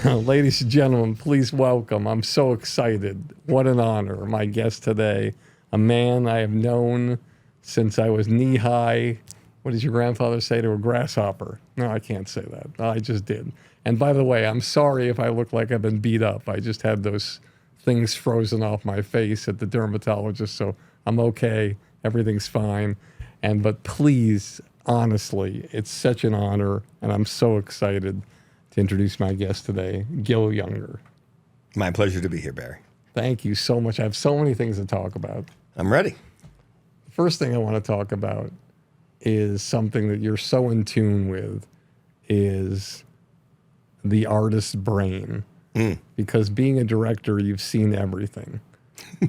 Ladies and gentlemen, please welcome. I'm so excited. What an honor. My guest today, a man I have known since I was knee high. What did your grandfather say to a grasshopper? No, I can't say that. I just did. And by the way, I'm sorry if I look like I've been beat up. I just had those things frozen off my face at the dermatologist, so I'm okay. Everything's fine. But please, honestly, it's such an honor, and I'm so excited to introduce my guest today, Gil Junger. My pleasure to be here, Barry. Thank you so much. I have so many things to talk about. I'm ready. The first thing I want to talk about is something that you're so in tune with, is the artist's brain. Because being a director, you've seen everything.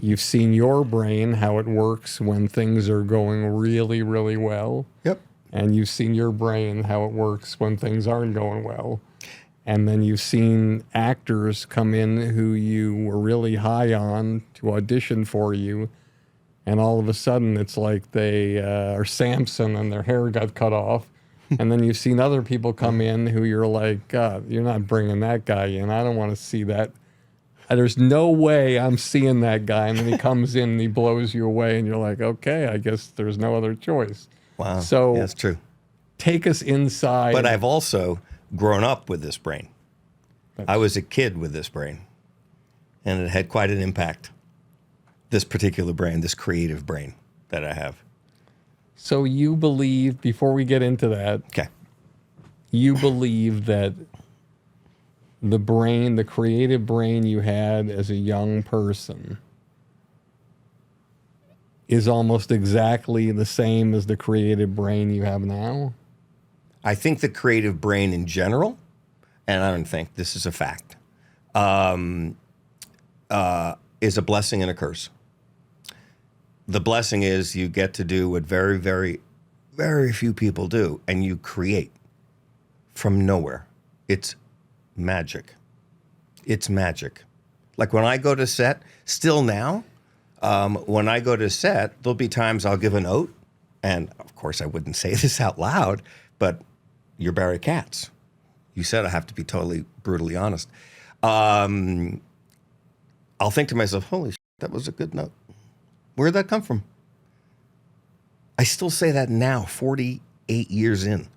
You've seen your brain, how it works when things are going really, really well. Yep. And you've seen your brain, how it works when things aren't going well. And then you've seen actors come in who you were really high on to audition for you. And all of a sudden, it's like they are Samson and their hair got cut off. And then you've seen other people come in who you're like, God, you're not bringing that guy in. I don't want to see that. There's no way I'm seeing that guy. And then he comes in and he blows you away. And you're like, okay, I guess there's no other choice. Wow. So yeah, that's true. Take us inside. But I've also grown up with this brain. I was a kid with this brain, and it had quite an impact. This particular brain, this creative brain that I have. So you believe, before we get into that, okay, you believe that the brain, the creative brain you had as a young person is almost exactly the same as the creative brain you have now? I think the creative brain in general, and I don't think this is a fact, is a blessing and a curse. The blessing is you get to do what very, very, very few people do, and you create from nowhere. It's magic. It's magic. Like when I go to set, still now, when I go to set, there'll be times I'll give a note, and of course I wouldn't say this out loud, but you're Barry Katz. You said I have to be totally brutally honest. I'll think to myself, holy shit, that was a good note. Where'd that come from? I still say that now, 48 years in.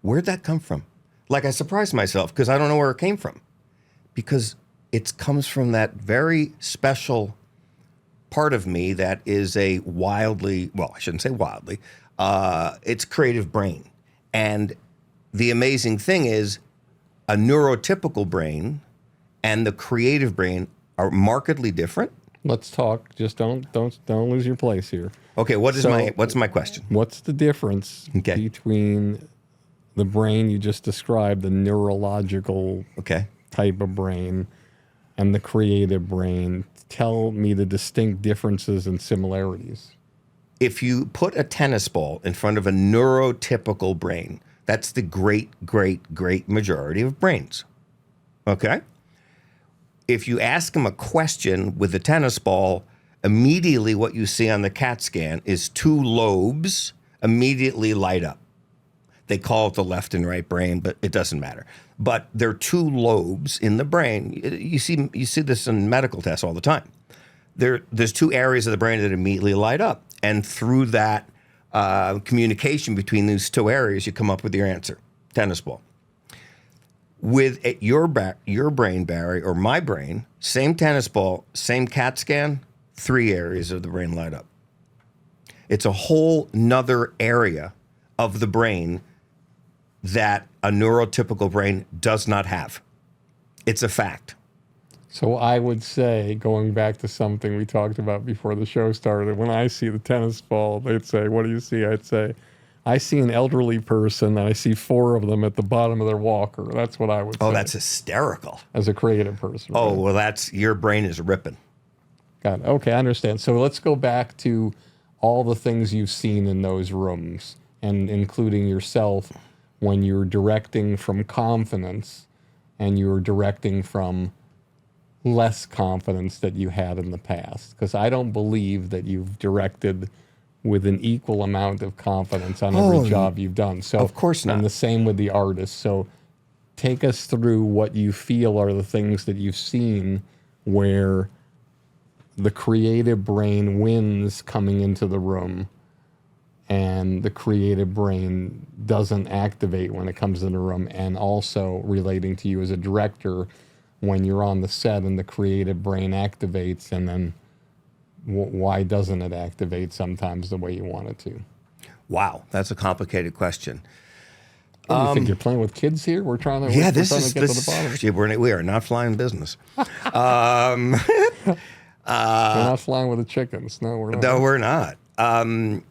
Where'd that come from? Like I surprised myself because I don't know where it came from. Because it comes from that very special part of me that is a wildly, well, I shouldn't say wildly, it's creative brain. And the amazing thing is a neurotypical brain and the creative brain are markedly different. Let's talk. Just don't lose your place here. Okay, what's my question? What's the difference between the brain you just described, the neurological type of brain, and the creative brain? Tell me the distinct differences and similarities. If you put a tennis ball in front of a neurotypical brain, that's the great, great, great majority of brains. Okay? If you ask them a question with a tennis ball, immediately what you see on the CAT scan is two lobes immediately light up. They call it the left and right brain, but it doesn't matter. But there are two lobes in the brain. You see this in medical tests all the time. There's two areas of the brain that immediately light up. And through that communication between these two areas, you come up with your answer, tennis ball. With your brain, Barry, or my brain, same tennis ball, same CAT scan, three areas of the brain light up. It's a whole nother area of the brain that a neurotypical brain does not have. It's a fact. So I would say, going back to something we talked about before the show started, when I see the tennis ball, they'd say, what do you see? I'd say, I see an elderly person and I see four of them at the bottom of their walker. That's what I would say. Oh, that's hysterical. As a creative person. Oh, right? well, that's, your brain is ripping. Got it. Okay, I understand. So let's go back to all the things you've seen in those rooms, and including yourself when you're directing from confidence and you're directing from less confidence that you had in the past. Because I don't believe that you've directed with an equal amount of confidence on every job you've done. So, of course not. And the same with the artist. So take us through what you feel are the things that you've seen where the creative brain wins coming into the room and the creative brain doesn't activate when it comes in the room, and also relating to you as a director when you're on the set and the creative brain activates, and then why doesn't it activate sometimes the way you want it to? Wow, that's a complicated question. What do you think you're playing with kids here? We're trying to Yeah, we're this trying is to get to the bottom. we are not flying business. We're not flying with the chickens. No, we're not. No, we're not. I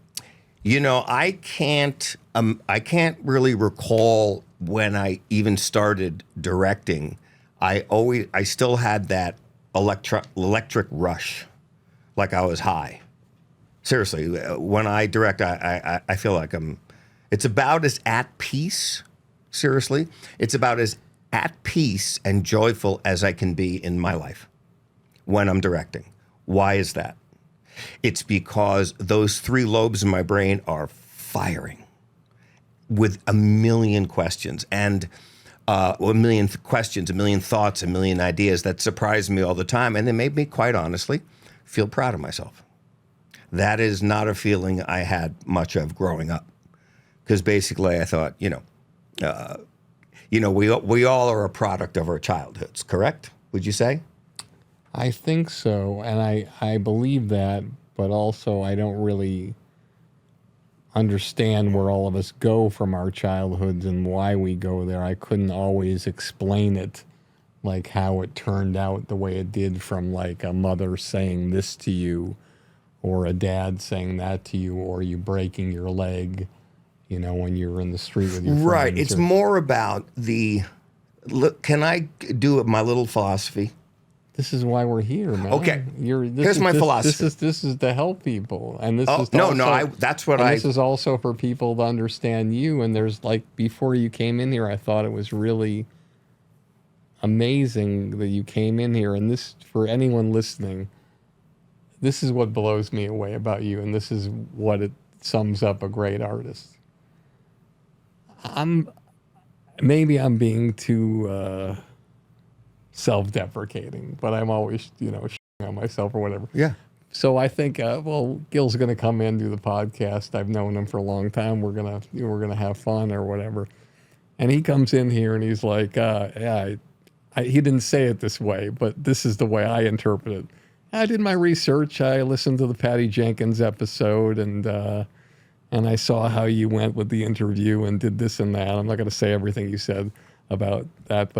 can't really recall when I even started directing. I still had that electric rush, like I was high. Seriously, when I direct, I feel like it's about as at peace. Seriously, it's about as at peace and joyful as I can be in my life when I'm directing. Why is that? It's because those three lobes in my brain are firing with a million questions and a million thoughts, a million ideas that surprise me all the time. And they made me, quite honestly, feel proud of myself. That is not a feeling I had much of growing up. Because basically I thought, we all are a product of our childhoods, correct? Would you say? I think so, and I believe that, but also I don't really understand where all of us go from our childhoods and why we go there. I couldn't always explain it, like how it turned out the way it did, from like a mother saying this to you or a dad saying that to you, or you breaking your leg, when you're in the street with your friends. Right. It's more about can I do my little philosophy? This is why we're here, man. Okay. Here's my philosophy. This is to help people, and this is This is also for people to understand you. And there's before you came in here, I thought it was really amazing that you came in here. And this, for anyone listening, this is what blows me away about you, and this is what it sums up a great artist. Maybe I'm being too self-deprecating, but I'm always, shitting on myself or whatever. Yeah. So I think, Gil's going to come in, do the podcast. I've known him for a long time. We're gonna have fun or whatever. And he comes in here and he's like, he didn't say it this way, but this is the way I interpret it. I did my research. I listened to the Patty Jenkins episode, and I saw how you went with the interview and did this and that. I'm not going to say everything you said about that,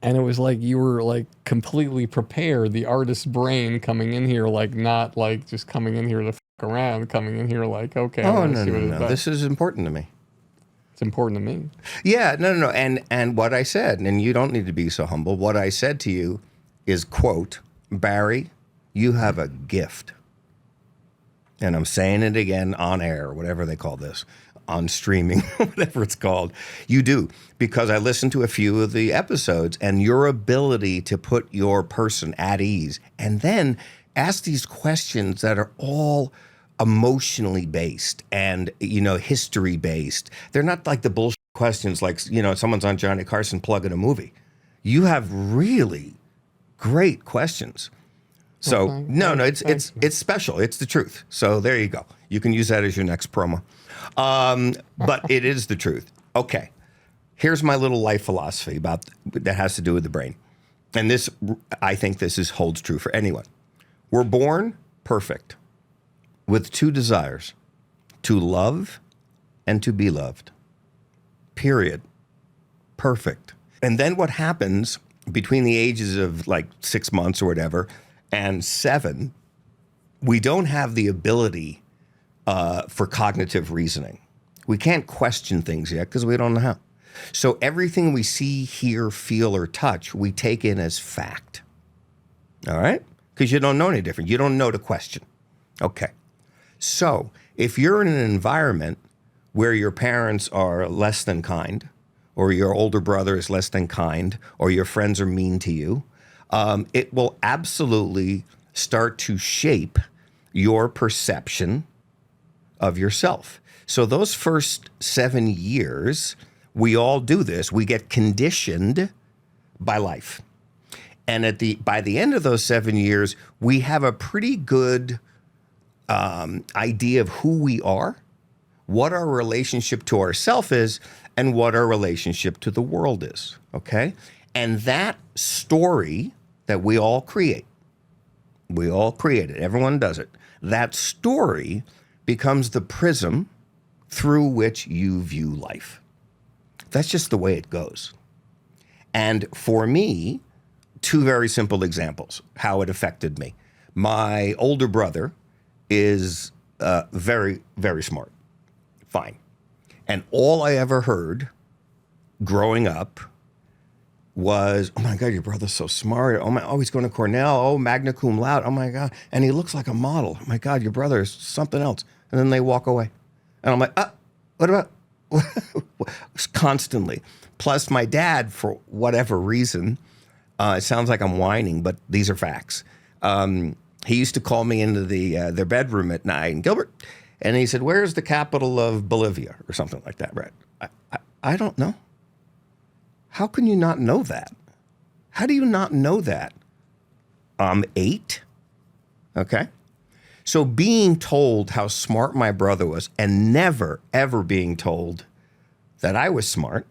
and it was like you were completely prepared. The artist's brain coming in here, not just coming in here to fuck around, coming in here okay. Oh, no. This is important to me. It's important to me. Yeah, no. And what I said, and you don't need to be so humble, what I said to you is, quote, Barry, you have a gift. And I'm saying it again on air, whatever they call this, on streaming, whatever it's called. You do, because I listened to a few of the episodes, and your ability to put your person at ease and then ask these questions that are all emotionally based and, history based. They're not like the bullshit questions like, someone's on Johnny Carson plugging a movie. You have really great questions. So okay. no, it's special. It's the truth. So there you go. You can use that as your next promo. But it is the truth. Okay. Here's my little life philosophy that has to do with the brain. And this, I think holds true for anyone. We're born perfect with two desires: to love and to be loved. Period. Perfect. And then what happens between the ages of 6 months or whatever and 7, we don't have the ability for cognitive reasoning. We can't question things yet because we don't know how. So everything we see, hear, feel, or touch, we take in as fact. All right? Because you don't know any different. You don't know to question. Okay. So if you're in an environment where your parents are less than kind, or your older brother is less than kind, or your friends are mean to you, it will absolutely start to shape your perception of yourself. So those first 7 years, We all do this. We get conditioned by life. And by the end of those 7 years, we have a pretty good idea of who we are, what our relationship to ourself is, and what our relationship to the world is, okay? And that story that we all create it, everyone does it, that story becomes the prism through which you view life. That's just the way it goes. And for me, two very simple examples, how it affected me. My older brother is very, very smart. Fine. And all I ever heard growing up was, oh my God, your brother's so smart. Oh, he's going to Cornell. Oh, magna cum laude. Oh my God. And he looks like a model. Oh my God, your brother is something else. And then they walk away. And I'm like, what about? Constantly. Plus my dad, for whatever reason, it sounds like I'm whining, but these are facts. He used to call me into their bedroom at night, and Gilbert, and he said, "Where's the capital of Bolivia?" or something like that, right? I don't know. How can you not know that? How do you not know that? I'm 8. Okay. So being told how smart my brother was and never, ever being told that I was smart,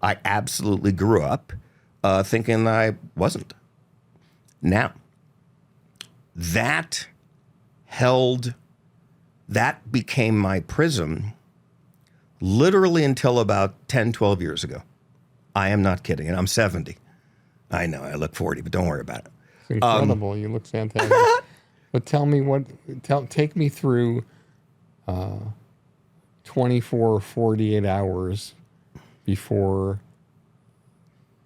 I absolutely grew up thinking I wasn't. Now, that became my prism literally until about 10, 12 years ago. I am not kidding. And I'm 70. I know, I look 40, but don't worry about it. It's incredible. You look fantastic. But tell me take me through 24 or 48 hours before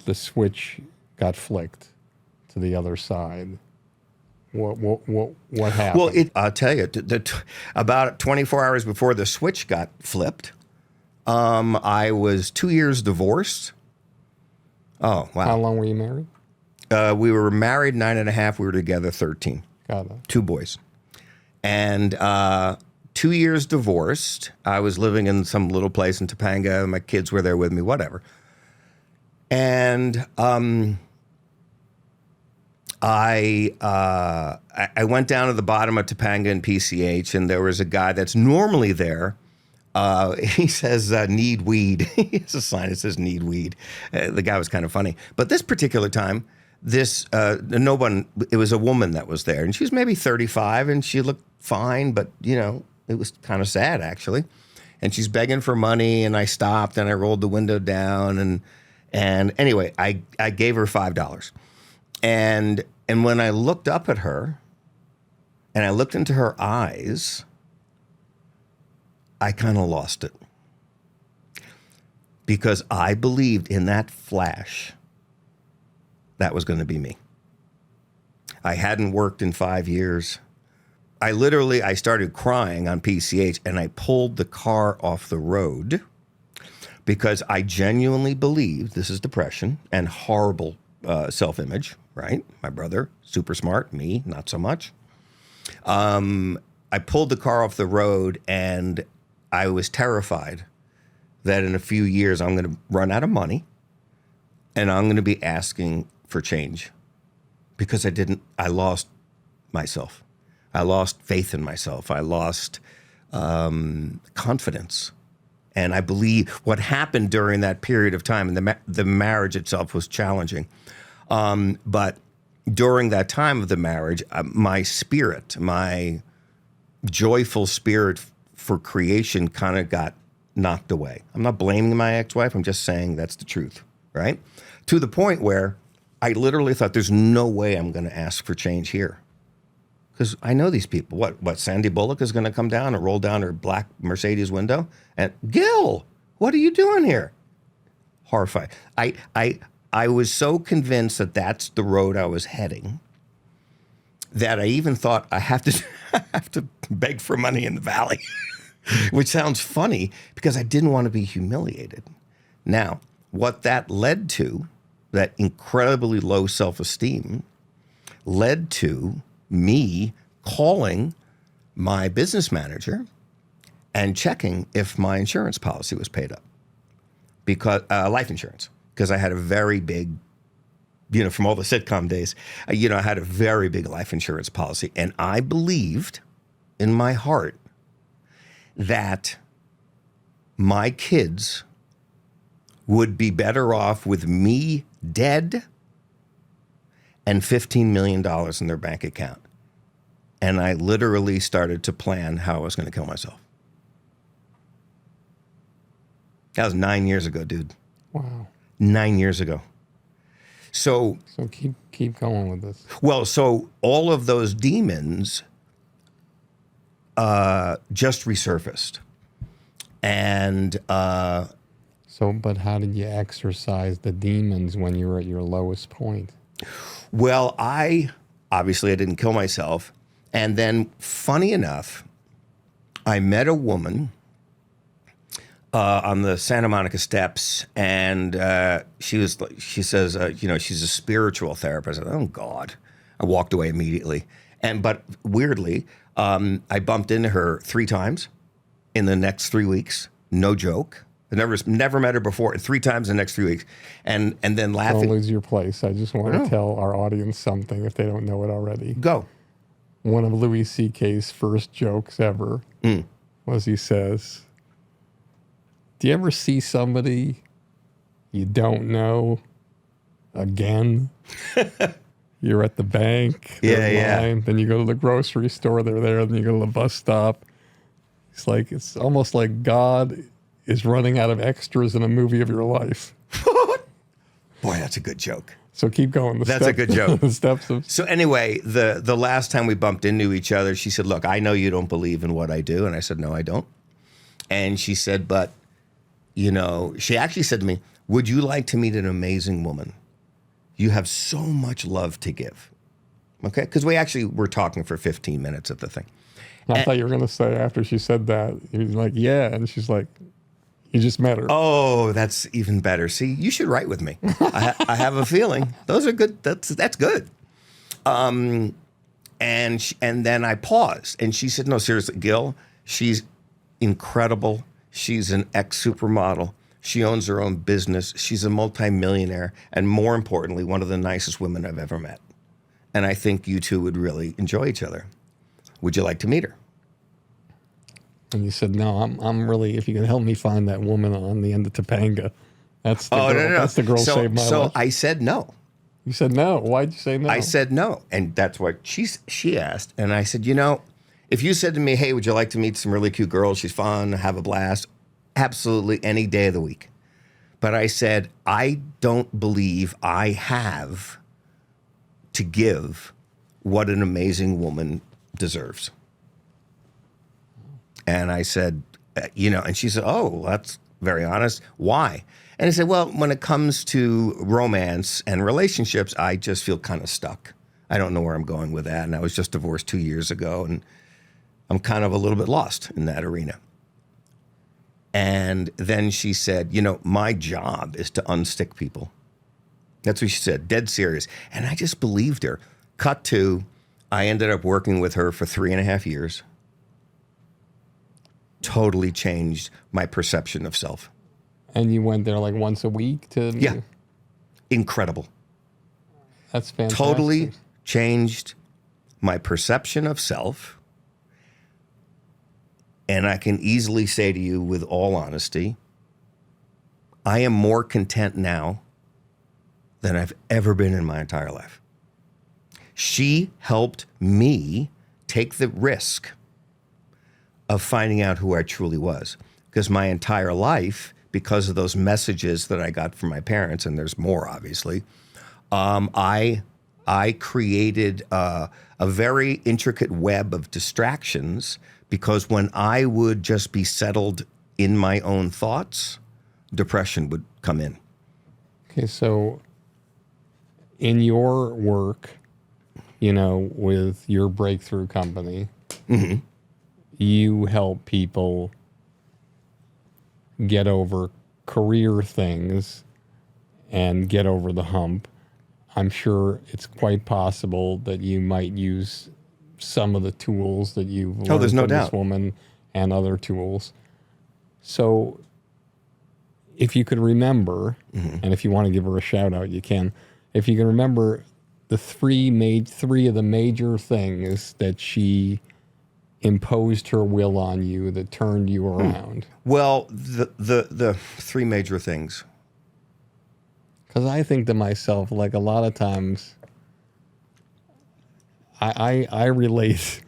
the switch got flicked to the other side. What happened? Well, I'll tell you, about 24 hours before the switch got flipped, I was 2 years divorced. Oh, wow. How long were you married? We were married 9.5. We were together 13. Got it. 2 boys. And 2 years divorced. I was living in some little place in Topanga. My kids were there with me, whatever. And I went down to the bottom of Topanga and PCH, and there was a guy that's normally there. He says, need weed. He has a sign that says need weed. The guy was kind of funny. But this particular time, it was a woman that was there, and she was maybe 35, and she looked fine, but, it was kind of sad, actually. And she's begging for money, and I stopped, and I rolled the window down, and anyway, I gave her $5. And when I looked up at her, and I looked into her eyes, I kind of lost it. Because I believed in that flash that was going to be me. I hadn't worked in 5 years. I started crying on PCH, and I pulled the car off the road because I genuinely believed, this is depression and horrible self-image, right? My brother, super smart, me, not so much. I pulled the car off the road, and I was terrified that in a few years I'm going to run out of money, and I'm going to be asking for change because I lost myself. I lost faith in myself. I lost confidence. And I believe what happened during that period of time, and the marriage itself was challenging. But during that time of the marriage, my spirit, my joyful spirit for creation kind of got knocked away. I'm not blaming my ex-wife. I'm just saying that's the truth, right? To the point where I literally thought there's no way I'm going to ask for change here. Because I know these people. What, Sandy Bullock is going to come down and roll down her black Mercedes window? And, Gil, what are you doing here? Horrified. I was so convinced that that's the road I was heading that I even thought I have to beg for money in the valley, which sounds funny because I didn't want to be humiliated. Now, what that led to, that incredibly low self-esteem, led to me calling my business manager and checking if my insurance policy was paid up. because life insurance, because I had a very big, from all the sitcom days, I had a very big life insurance policy. And I believed in my heart that my kids would be better off with me dead and $15 million in their bank account. And I literally started to plan how I was going to kill myself. That was 9 years ago, dude. Wow. 9 years ago. So keep going with this. Well, so all of those demons just resurfaced. And but how did you exercise the demons when you were at your lowest point? Well, I didn't kill myself. And then, funny enough, I met a woman on the Santa Monica steps, and she says, she's a spiritual therapist. I said, oh God. I walked away immediately. But weirdly, I bumped into her 3 times in the next 3 weeks. No joke. I never met her before. 3 times in the next 3 weeks. And then laughing. Don't lose your place. I just want to tell our audience something if they don't know it already. Go. One of Louis C.K.'s first jokes ever was he says, do you ever see somebody you don't know again? You're at the bank, line, then you go to the grocery store, they're there, then you go to the bus stop. It's almost like God is running out of extras in a movie of your life. Boy, that's a good joke. So keep going. That's a good joke. The steps of... So anyway, the last time we bumped into each other, she said, look, I know you don't believe in what I do. And I said, no, I don't. And she said, but, she actually said to me, would you like to meet an amazing woman? You have so much love to give. Okay? Because we actually were talking for 15 minutes at the thing. I thought you were going to say after she said that, he was like, yeah. And she's like, you just met her. Oh, that's even better. See, you should write with me. I have a feeling. Those are good. That's good. And then I paused, and she said, no, seriously, Gil, she's incredible. She's an ex-supermodel. She owns her own business. She's a multimillionaire, and more importantly, one of the nicest women I've ever met. And I think you two would really enjoy each other. Would you like to meet her? And you said, no, I'm really, if you can help me find that woman on the end of Topanga. That's the girl. No. That's the girl saved my life. So I said no. You said no. Why'd you say no? I said no. And that's what she asked. And I said, if you said to me, hey, would you like to meet some really cute girls? She's fun, have a blast. Absolutely any day of the week. But I said, I don't believe I have to give what an amazing woman deserves. And I said, and she said, oh, that's very honest. Why? And I said, well, when it comes to romance and relationships, I just feel kind of stuck. I don't know where I'm going with that. And I was just divorced 2 years ago, and I'm kind of a little bit lost in that arena. And then she said, my job is to unstick people. That's what she said, dead serious. And I just believed her. Cut to, I ended up working with her for 3.5 years. Totally changed my perception of self. And you went there like once a week to... Yeah. Incredible. That's fantastic. Totally changed my perception of self. And I can easily say to you with all honesty, I am more content now than I've ever been in my entire life. She helped me take the risk of finding out who I truly was. Because my entire life, because of those messages that I got from my parents, and there's more obviously, I created a very intricate web of distractions, because when I would just be settled in my own thoughts, depression would come in. Okay, so in your work, with your Breakthru Company, you help people get over career things and get over the hump. I'm sure it's quite possible that you might use some of the tools that you've learned there's no from this doubt. woman and other tools. So if you could remember, and if you want to give her a shout out, you can. If you can remember the three of the major things that she imposed her will on you that turned you around. Well, the three major things. Because I think to myself, like a lot of times, I relate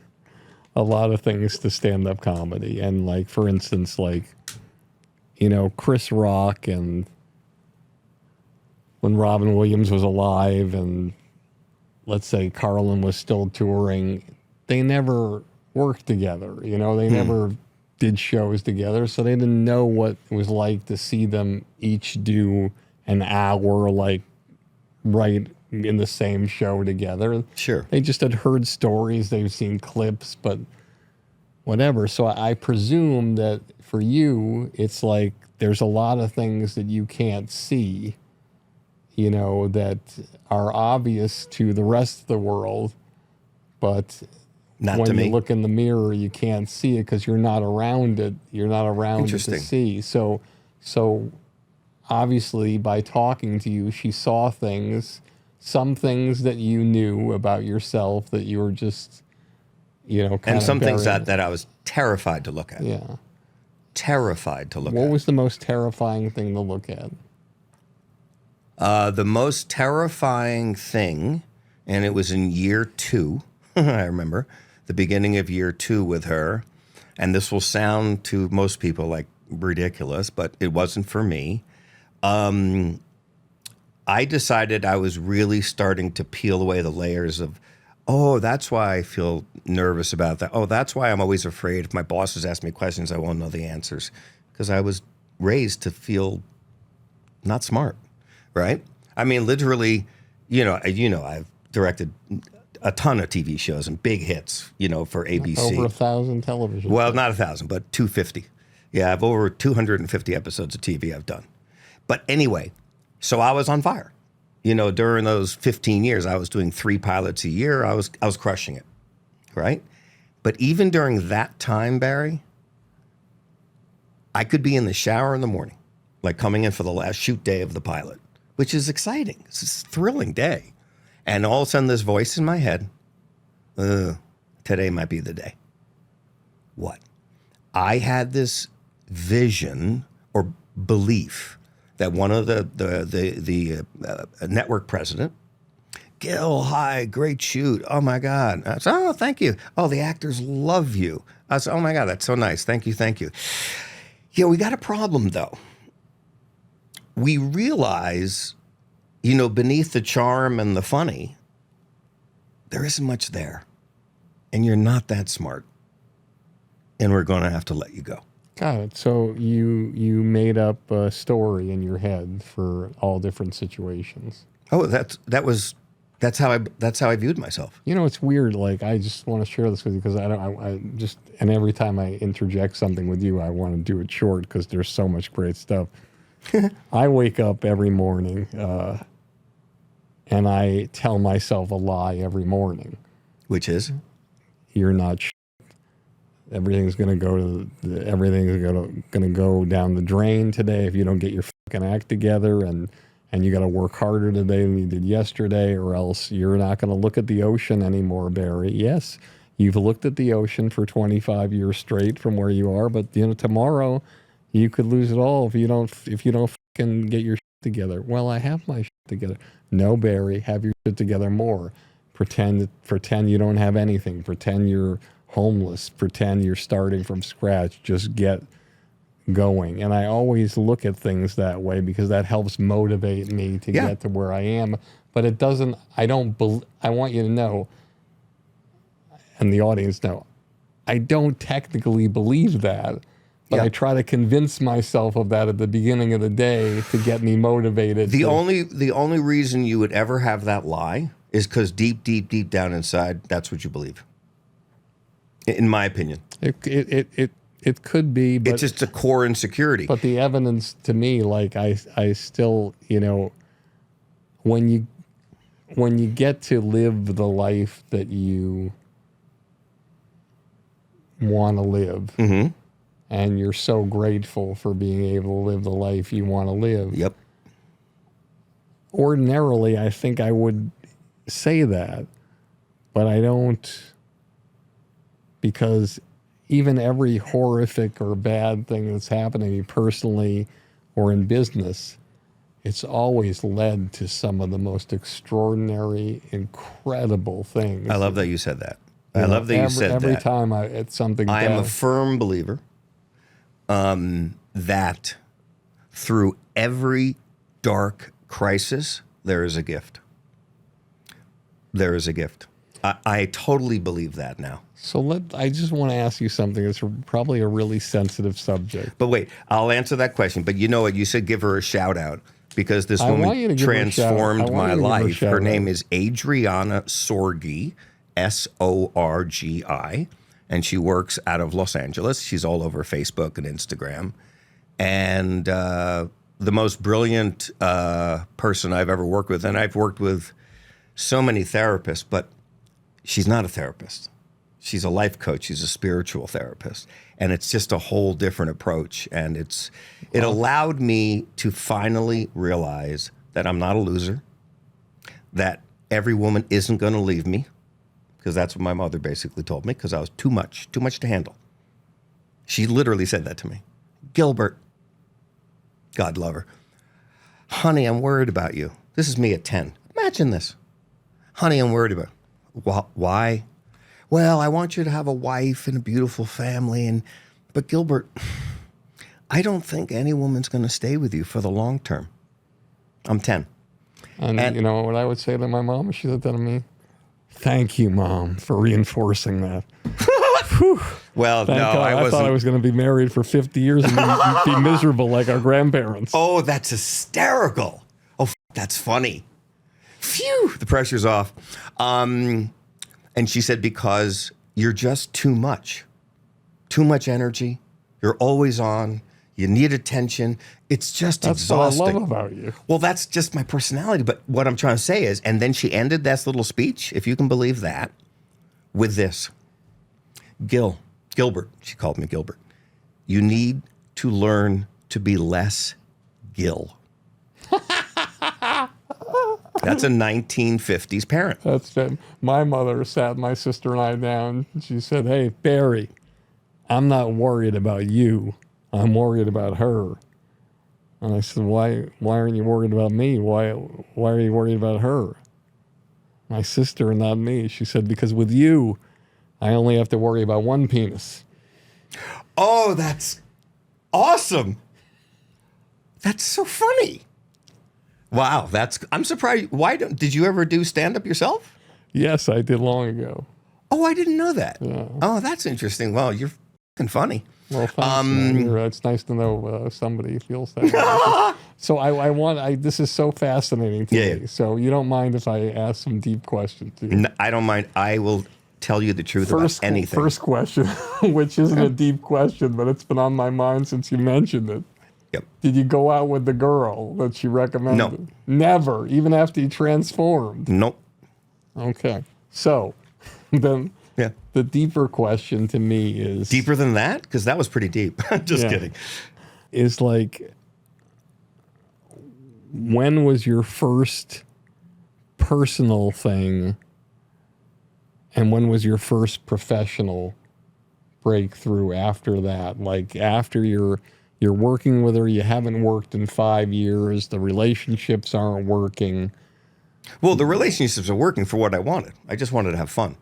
a lot of things to stand-up comedy. And like, for instance, like, you know, Chris Rock and when Robin Williams was alive and let's say Carlin was still touring, they never worked together. You know, they never did shows together. So they didn't know what it was like to see them each do an hour, like right in the same show together. Sure. They just had heard stories, they've seen clips, but whatever. So I presume that for you, it's like there's a lot of things that you can't see, you know, that are obvious to the rest of the world, but Not when to you me. look in the mirror, you can't see it because you're not around it. You're not around it to Interesting. see. So obviously, by talking to you, she saw things, some things that you knew about yourself that you were just, you know, kind And of some things burying. that I was terrified to look at. Yeah. Terrified to look What at. was the most terrifying thing to look at? The most terrifying thing, and it was in year 2, I remember, the beginning of year 2 with her, and this will sound to most people like ridiculous, but it wasn't for me. I decided I was really starting to peel away the layers of, oh, that's why I feel nervous about that. Oh, that's why I'm always afraid if my bosses ask me questions, I won't know the answers. Because I was raised to feel not smart, right? I mean, literally, I've directed a ton of TV shows and big hits, for ABC. Over 1,000 television. Well, not 1,000, but 250. Yeah, I've over 250 episodes of TV I've done. But anyway, so I was on fire. During those 15 years, I was doing 3 pilots a year. I was crushing it, right? But even during that time, Barry, I could be in the shower in the morning, like coming in for the last shoot day of the pilot, which is exciting. It's a thrilling day. And all of a sudden, this voice in my head, today might be the day. What? I had this vision or belief that one of the network president, Gil, hi, great shoot. Oh, my God. I said, oh, thank you. Oh, the actors love you. I said, oh, my God, that's so nice. Thank you, thank you. Yeah, we got a problem, though. We realize, beneath the charm and the funny, there isn't much there. And you're not that smart. And we're going to have to let you go. Got it. So you made up a story in your head for all different situations. Oh, that's how I viewed myself. It's weird. Like, I just want to share this with you because and every time I interject something with you, I want to do it short because there's so much great stuff. I wake up every morning and I tell myself a lie every morning. Which is? You're not shit. Everything's gonna go down the drain today if you don't get your fucking act together, and you got to work harder today than you did yesterday, or else you're not gonna look at the ocean anymore, Barry. Yes, you've looked at the ocean for 25 years straight from where you are, but tomorrow you could lose it all if you don't fucking get your shit together. Well, I have my shit together. No, Barry, have your shit together more. Pretend you don't have anything. Pretend you're homeless. Pretend you're starting from scratch. Just get going. And I always look at things that way because that helps motivate me to get to where I am. But it doesn't, I want you to know, and the audience know, I don't technically believe that. But I try to convince myself of that at the beginning of the day to get me motivated. The only reason you would ever have that lie is because deep down inside, that's what you believe. In my opinion, it could be, but it's just a core insecurity. But the evidence to me, like I still, when you get to live the life that you want to live. Mm-hmm. and you're so grateful for being able to live the life you want to live. Yep. Ordinarily, I think I would say that, but I don't, because even every horrific or bad thing that's happening to me personally or in business, it's always led to some of the most extraordinary, incredible things. I love that you said that. I You know, love that you said every that. time it's something I am bad. a firm believer that through every dark crisis, there is a gift. There is a gift. I totally believe that now. So I just want to ask you something that's probably a really sensitive subject. But wait, I'll answer that question. But you know what? You said give her a shout out because this I want you to woman give her a shout out. transformed I want my you to give her a life. shout Her out. name is Adriana Sorgi, Sorgi, and she works out of Los Angeles. She's all over Facebook and Instagram. And the most brilliant person I've ever worked with, and I've worked with so many therapists, but she's not a therapist. She's a life coach. She's a spiritual therapist. And it's just a whole different approach. And it allowed me to finally realize that I'm not a loser, that every woman isn't going to leave me, because that's what my mother basically told me, because I was too much to handle. She literally said that to me. Gilbert, God love her. Honey, I'm worried about you. This is me at 10. Imagine this. Honey, I'm worried about you. Why? Well, I want you to have a wife and a beautiful family. But Gilbert, I don't think any woman's going to stay with you for the long term. I'm 10. And you know what I would say to my mom if she said that to me? Thank you, Mom, for reinforcing that. Whew. Well, Thank no, God. I I wasn't. thought I was going to be married for 50 years and be miserable like our grandparents. Oh, that's hysterical. Oh, that's funny. Phew, the pressure's off. And she said, because you're just too much energy. You're always on. You need attention. It's just That's exhausting. what I love about you. Well, that's just my personality. But what I'm trying to say is, and then she ended that little speech, if you can believe that, with this. Gilbert, she called me Gilbert. You need to learn to be less Gil. That's a 1950s parent. That's it. My mother sat my sister and I down. She said, "Hey, Barry, I'm not worried about you. I'm worried about her." And I said, "Why aren't you worried about me? Why are you worried about her?" My sister, not me. She said, "Because with you, I only have to worry about one penis." Oh, that's awesome. That's so funny. Wow, I'm surprised. Did you ever do stand-up yourself? Yes, I did long ago. Oh, I didn't know that. Yeah. Oh, that's interesting. Well, you're fucking funny. Well, thanks, man. It's nice to know somebody feels that way. So this is so fascinating to Yeah, me. yeah. So you don't mind if I ask some deep questions to you? I don't mind. I will tell you the truth about anything. First question, which isn't a deep question, but it's been on my mind since you mentioned it. Yep. Did you go out with the girl that she recommended? No. Never, even after you transformed? Nope. Okay. So then Yeah. the deeper question to me is... Deeper than that? Because that was pretty deep. Just Yeah. kidding. Is like, when was your first personal thing and when was your first professional breakthrough after that? Like after you're working with her, you haven't worked in 5 years, the relationships aren't working. Well, the relationships are working for what I wanted. I just wanted to have fun.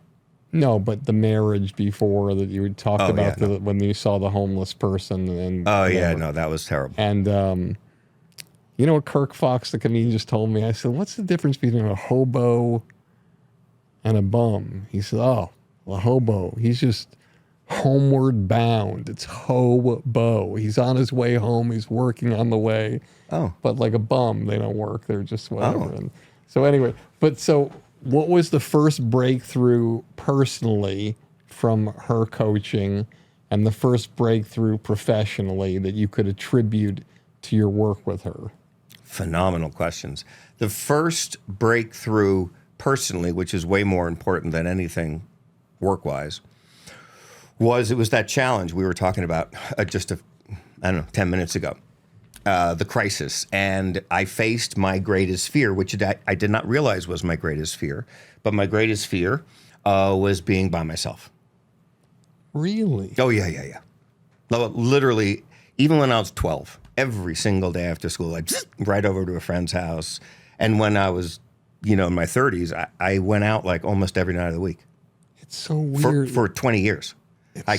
No, but the marriage before that you had talked about yeah, no. when you saw the homeless person and Oh, yeah, whatever. no, that was terrible. And you know what Kirk Fox, the comedian, just told me? I said, "What's the difference between a hobo and a bum?" He said, "Oh, a hobo, he's just homeward bound. It's hobo. He's on his way home. He's working on the way." Oh. But like a bum, they don't work. They're just whatever. Oh. And so anyway, what was the first breakthrough personally from her coaching and the first breakthrough professionally that you could attribute to your work with her? Phenomenal questions. The first breakthrough personally, which is way more important than anything work-wise, it was that challenge we were talking about just 10 minutes ago, the crisis. And I faced my greatest fear, which I did not realize was my greatest fear. But my greatest fear was being by myself. Really? Oh, yeah. No, literally, even when I was 12, every single day after school, I'd right over to a friend's house. And when I was, in my 30s, I went out like almost every night of the week. It's so weird. For 20 years. I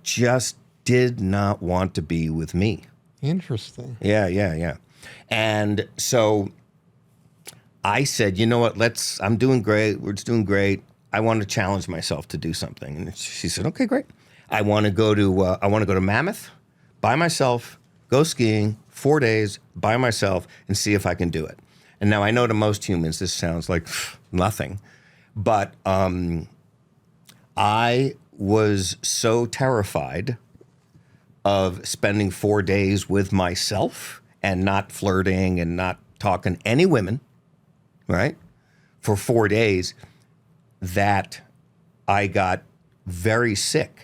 just did not want to be with me. Interesting. Yeah. And so I said, you know what, I'm doing great. We're just doing great. I want to challenge myself to do something. And she said, okay, great. I want to go to Mammoth by myself, go skiing 4 days by myself and see if I can do it. And now I know to most humans this sounds like nothing, but I was so terrified of spending 4 days with myself and not flirting and not talking to any women, right, for 4 days, that I got very sick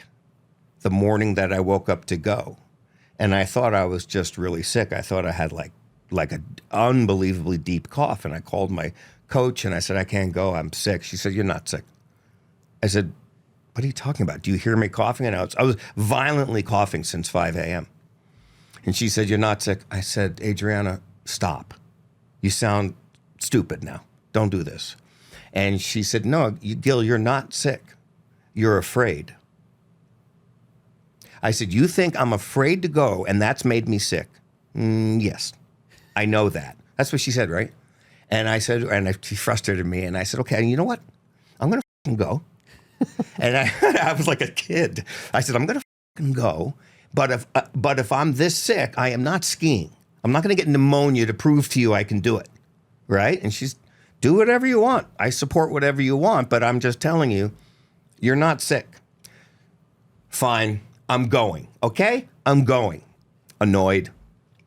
the morning that I woke up to go. And I thought I was just really sick. I thought I had like an unbelievably deep cough. And I called my coach and I said, I can't go, I'm sick. She said, you're not sick. I said, what are you talking about? Do you hear me coughing? And I was violently coughing since 5 a.m. And she said, you're not sick. I said, Adriana, stop. You sound stupid now. Don't do this. And she said, no, Gil, you're not sick. You're afraid. I said, you think I'm afraid to go and that's made me sick? Yes, I know that. That's what she said, right? And I said, she frustrated me. And I said, okay, you know what? I'm going to go. And I was like a kid. I said, I'm going to go. But if I'm this sick, I am not skiing. I'm not going to get pneumonia to prove to you I can do it. Right? And she's, do whatever you want. I support whatever you want, but I'm just telling you, you're not sick. Fine, I'm going. Okay? I'm going. Annoyed.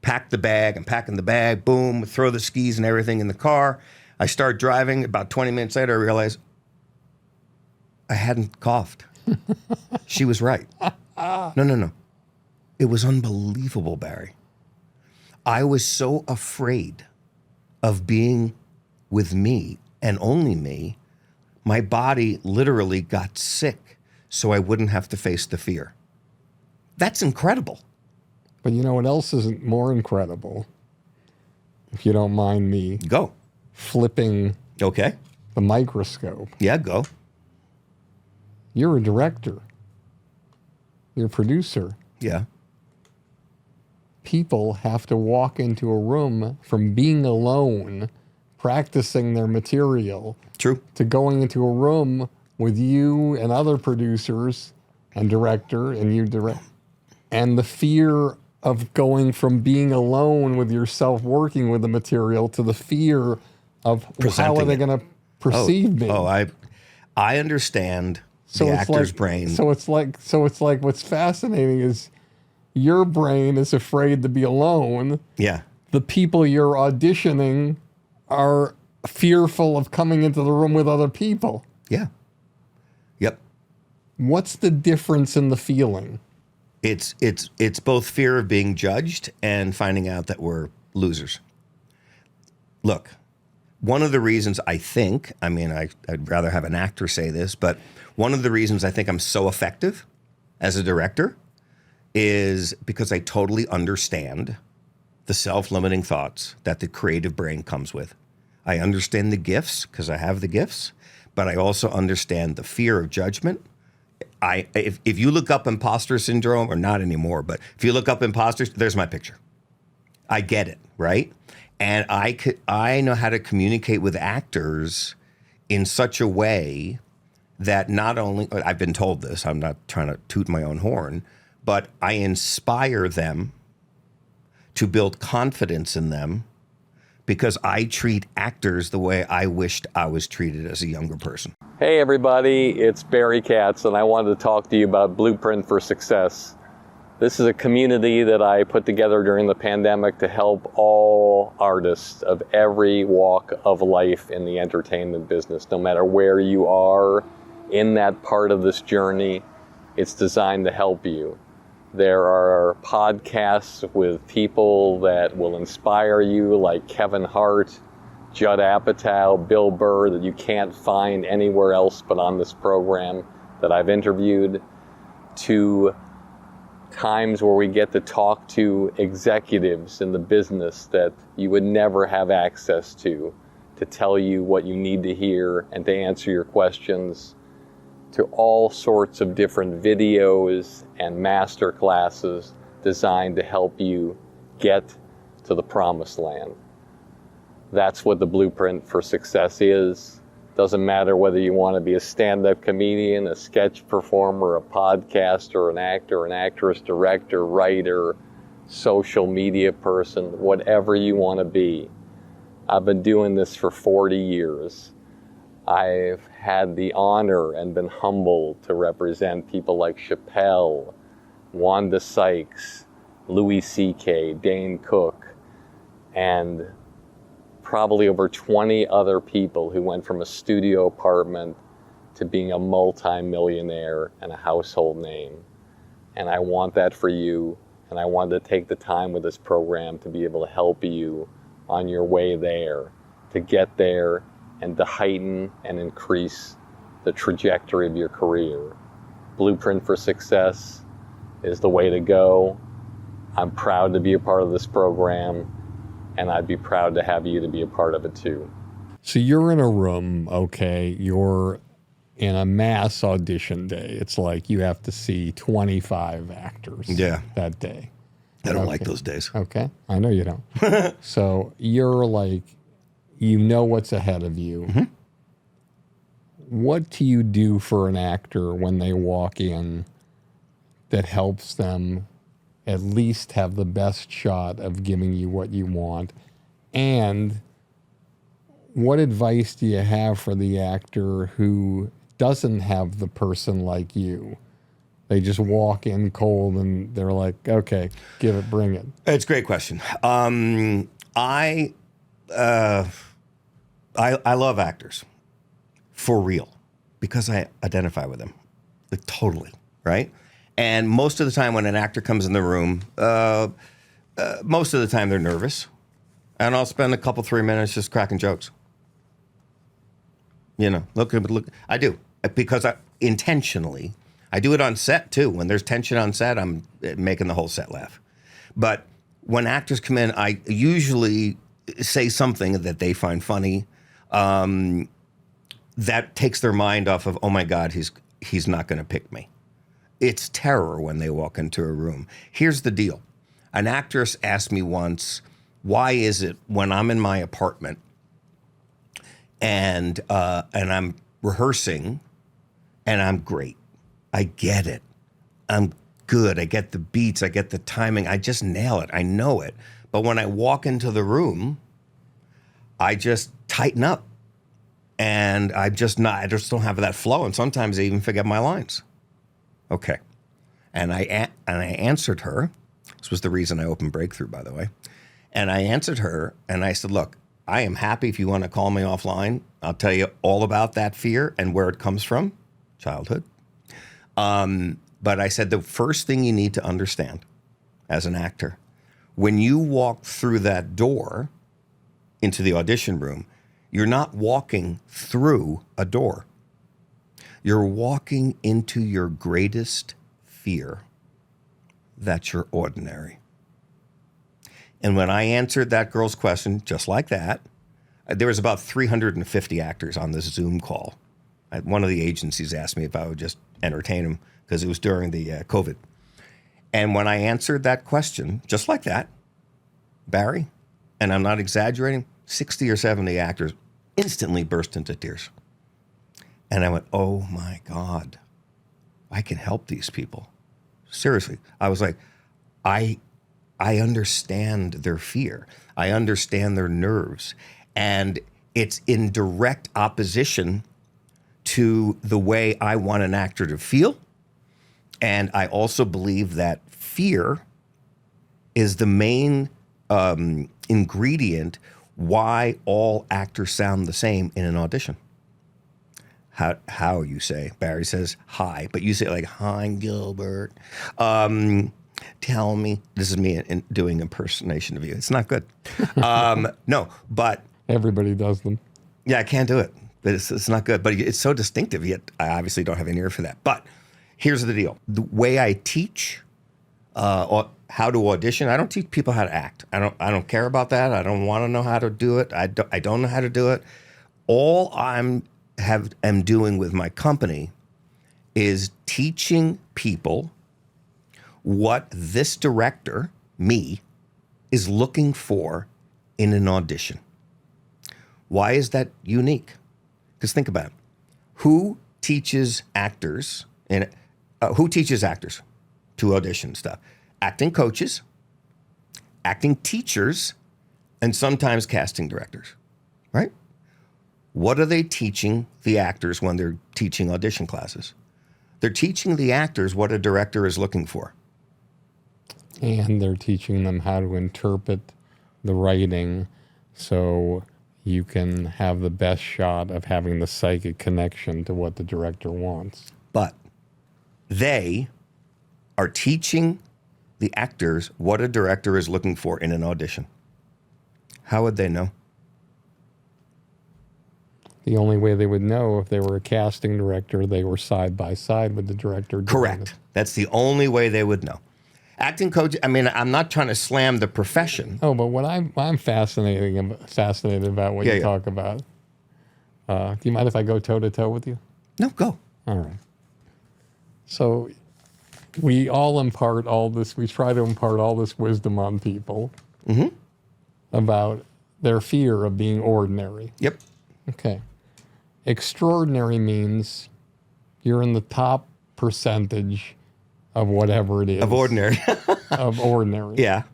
Pack the bag. I'm packing the bag. Boom. Throw the skis and everything in the car. I start driving. About 20 minutes later, I realize I hadn't coughed. She was right. No. It was unbelievable, Barry. I was so afraid of being with me and only me, my body literally got sick so I wouldn't have to face the fear. That's incredible. But you know what else isn't more incredible? If you don't mind me Go. flipping Okay. the microscope. Yeah, go. You're a director. You're a producer. Yeah. People have to walk into a room from being alone, practicing their material, True. to going into a room with you and other producers and director and you direct. And the fear of going from being alone with yourself working with the material to the fear of how are they going to perceive me? Oh, I understand the actor's brain. So it's like what's fascinating is your brain is afraid to be alone. Yeah. The people you're auditioning are fearful of coming into the room with other people. Yeah. Yep. What's the difference in the feeling? It's both fear of being judged and finding out that we're losers. Look, one of the reasons I think, I'd rather have an actor say this, but one of the reasons I think I'm so effective as a director is because I totally understand the self-limiting thoughts that the creative brain comes with. I understand the gifts because I have the gifts, but I also understand the fear of judgment. If you look up imposter syndrome, or not anymore, but if you look up imposters, there's my picture. I get it, right? And I know how to communicate with actors in such a way that not only, I've been told this, I'm not trying to toot my own horn, but I inspire them to build confidence in them because I treat actors the way I wished I was treated as a younger person. Hey everybody, it's Barry Katz, and I wanted to talk to you about Blueprint for Success. This is a community that I put together during the pandemic to help all artists of every walk of life in the entertainment business, no matter where you are in that part of this journey. It's designed to help you. There are podcasts with people that will inspire you, like Kevin Hart, Judd Apatow, Bill Burr, that you can't find anywhere else but on this program that I've interviewed, to times where we get to talk to executives in the business that you would never have access to tell you what you need to hear and to answer your questions, to all sorts of different videos and master classes designed to help you get to the promised land. That's what the blueprint for success is. Doesn't matter whether you want to be a stand-up comedian, a sketch performer, a podcaster, an actor, an actress, director, writer, social media person, whatever you want to be. I've been doing this for 40 years. I've had the honor and been humbled to represent people like Chappelle, Wanda Sykes, Louis C.K., Dane Cook, and probably over 20 other people who went from a studio apartment to being a multi-millionaire and a household name. And I want that for you, and I wanted to take the time with this program to be able to help you on your way there, to get there and to heighten and increase the trajectory of your career. Blueprint for Success is the way to go. I'm proud to be a part of this program, and I'd be proud to have you to be a part of it too. So you're in a room, okay, you're in a mass audition day. It's like you have to see 25 actors that day. I don't like those days. Okay, I know you don't. So you're like, you know what's ahead of you. Mm-hmm. What do you do for an actor when they walk in that helps them at least have the best shot of giving you what you want? And what advice do you have for the actor who doesn't have the person like you? They just walk in cold and they're like, okay, give it, bring it. It's a great question. I love actors for real because I identify with them, like totally, right? And most of the time when an actor comes in the room, most of the time they're nervous, and I'll spend a couple, 3 minutes just cracking jokes. You know, look, I do, because intentionally, I do it on set too. When there's tension on set, I'm making the whole set laugh. But when actors come in, I usually say something that they find funny, that takes their mind off of, oh my God, he's not going to pick me. It's terror when they walk into a room. Here's the deal. An actress asked me once, why is it when I'm in my apartment and I'm rehearsing and I'm great, I get it, I'm good, I get the beats, I get the timing, I just nail it, I know it. But when I walk into the room, I just tighten up, and I just don't have that flow, and sometimes I even forget my lines. Okay, and I answered her. This was the reason I opened Breakthru, by the way. And I answered her, and I said, look, I am happy if you want to call me offline. I'll tell you all about that fear and where it comes from, childhood. But I said, the first thing you need to understand as an actor, when you walk through that door into the audition room, you're not walking through a door. You're walking into your greatest fear. That's your ordinary. And when I answered that girl's question, just like that, there was about 350 actors on this Zoom call. One of the agencies asked me if I would just entertain them because it was during the COVID. And when I answered that question, just like that, Barry, and I'm not exaggerating, 60 or 70 actors instantly burst into tears. And I went, oh my God, I can help these people. Seriously. I was like, I understand their fear. I understand their nerves. And it's in direct opposition to the way I want an actor to feel. And I also believe that fear is the main ingredient why all actors sound the same in an audition. how you say. Barry says hi, but you say like, hi, Gilbert. Tell me. This is me doing impersonation of you. It's not good. No, but Everybody does them. yeah, I can't do it. But it's not good. But it's so distinctive, yet I obviously don't have an ear for that. But here's the deal. The way I teach how to audition, I don't teach people how to act. I don't care about that. I don't want to know how to do it. I don't know how to do it. All am doing with my company is teaching people what this director, me, is looking for in an audition. Why is that unique? Because think about it. Who teaches actors to audition stuff? Acting coaches, acting teachers, and sometimes casting directors, right? What are they teaching the actors when they're teaching audition classes? They're teaching the actors what a director is looking for. And they're teaching them how to interpret the writing so you can have the best shot of having the psychic connection to what the director wants. But they are teaching the actors what a director is looking for in an audition. How would they know? The only way they would know if they were a casting director, they were side by side with the director. Correct. That's the only way they would know. Acting coach, I mean, I'm not trying to slam the profession. Oh, but what I'm fascinated about what you talk about. Do you mind if I go toe to toe with you? No, go. All right. So we all impart all this, we try to impart all this wisdom on people about their fear of being ordinary. Yep. Okay. Extraordinary means you're in the top percentage of whatever it is. Of ordinary. Of ordinary. Yeah.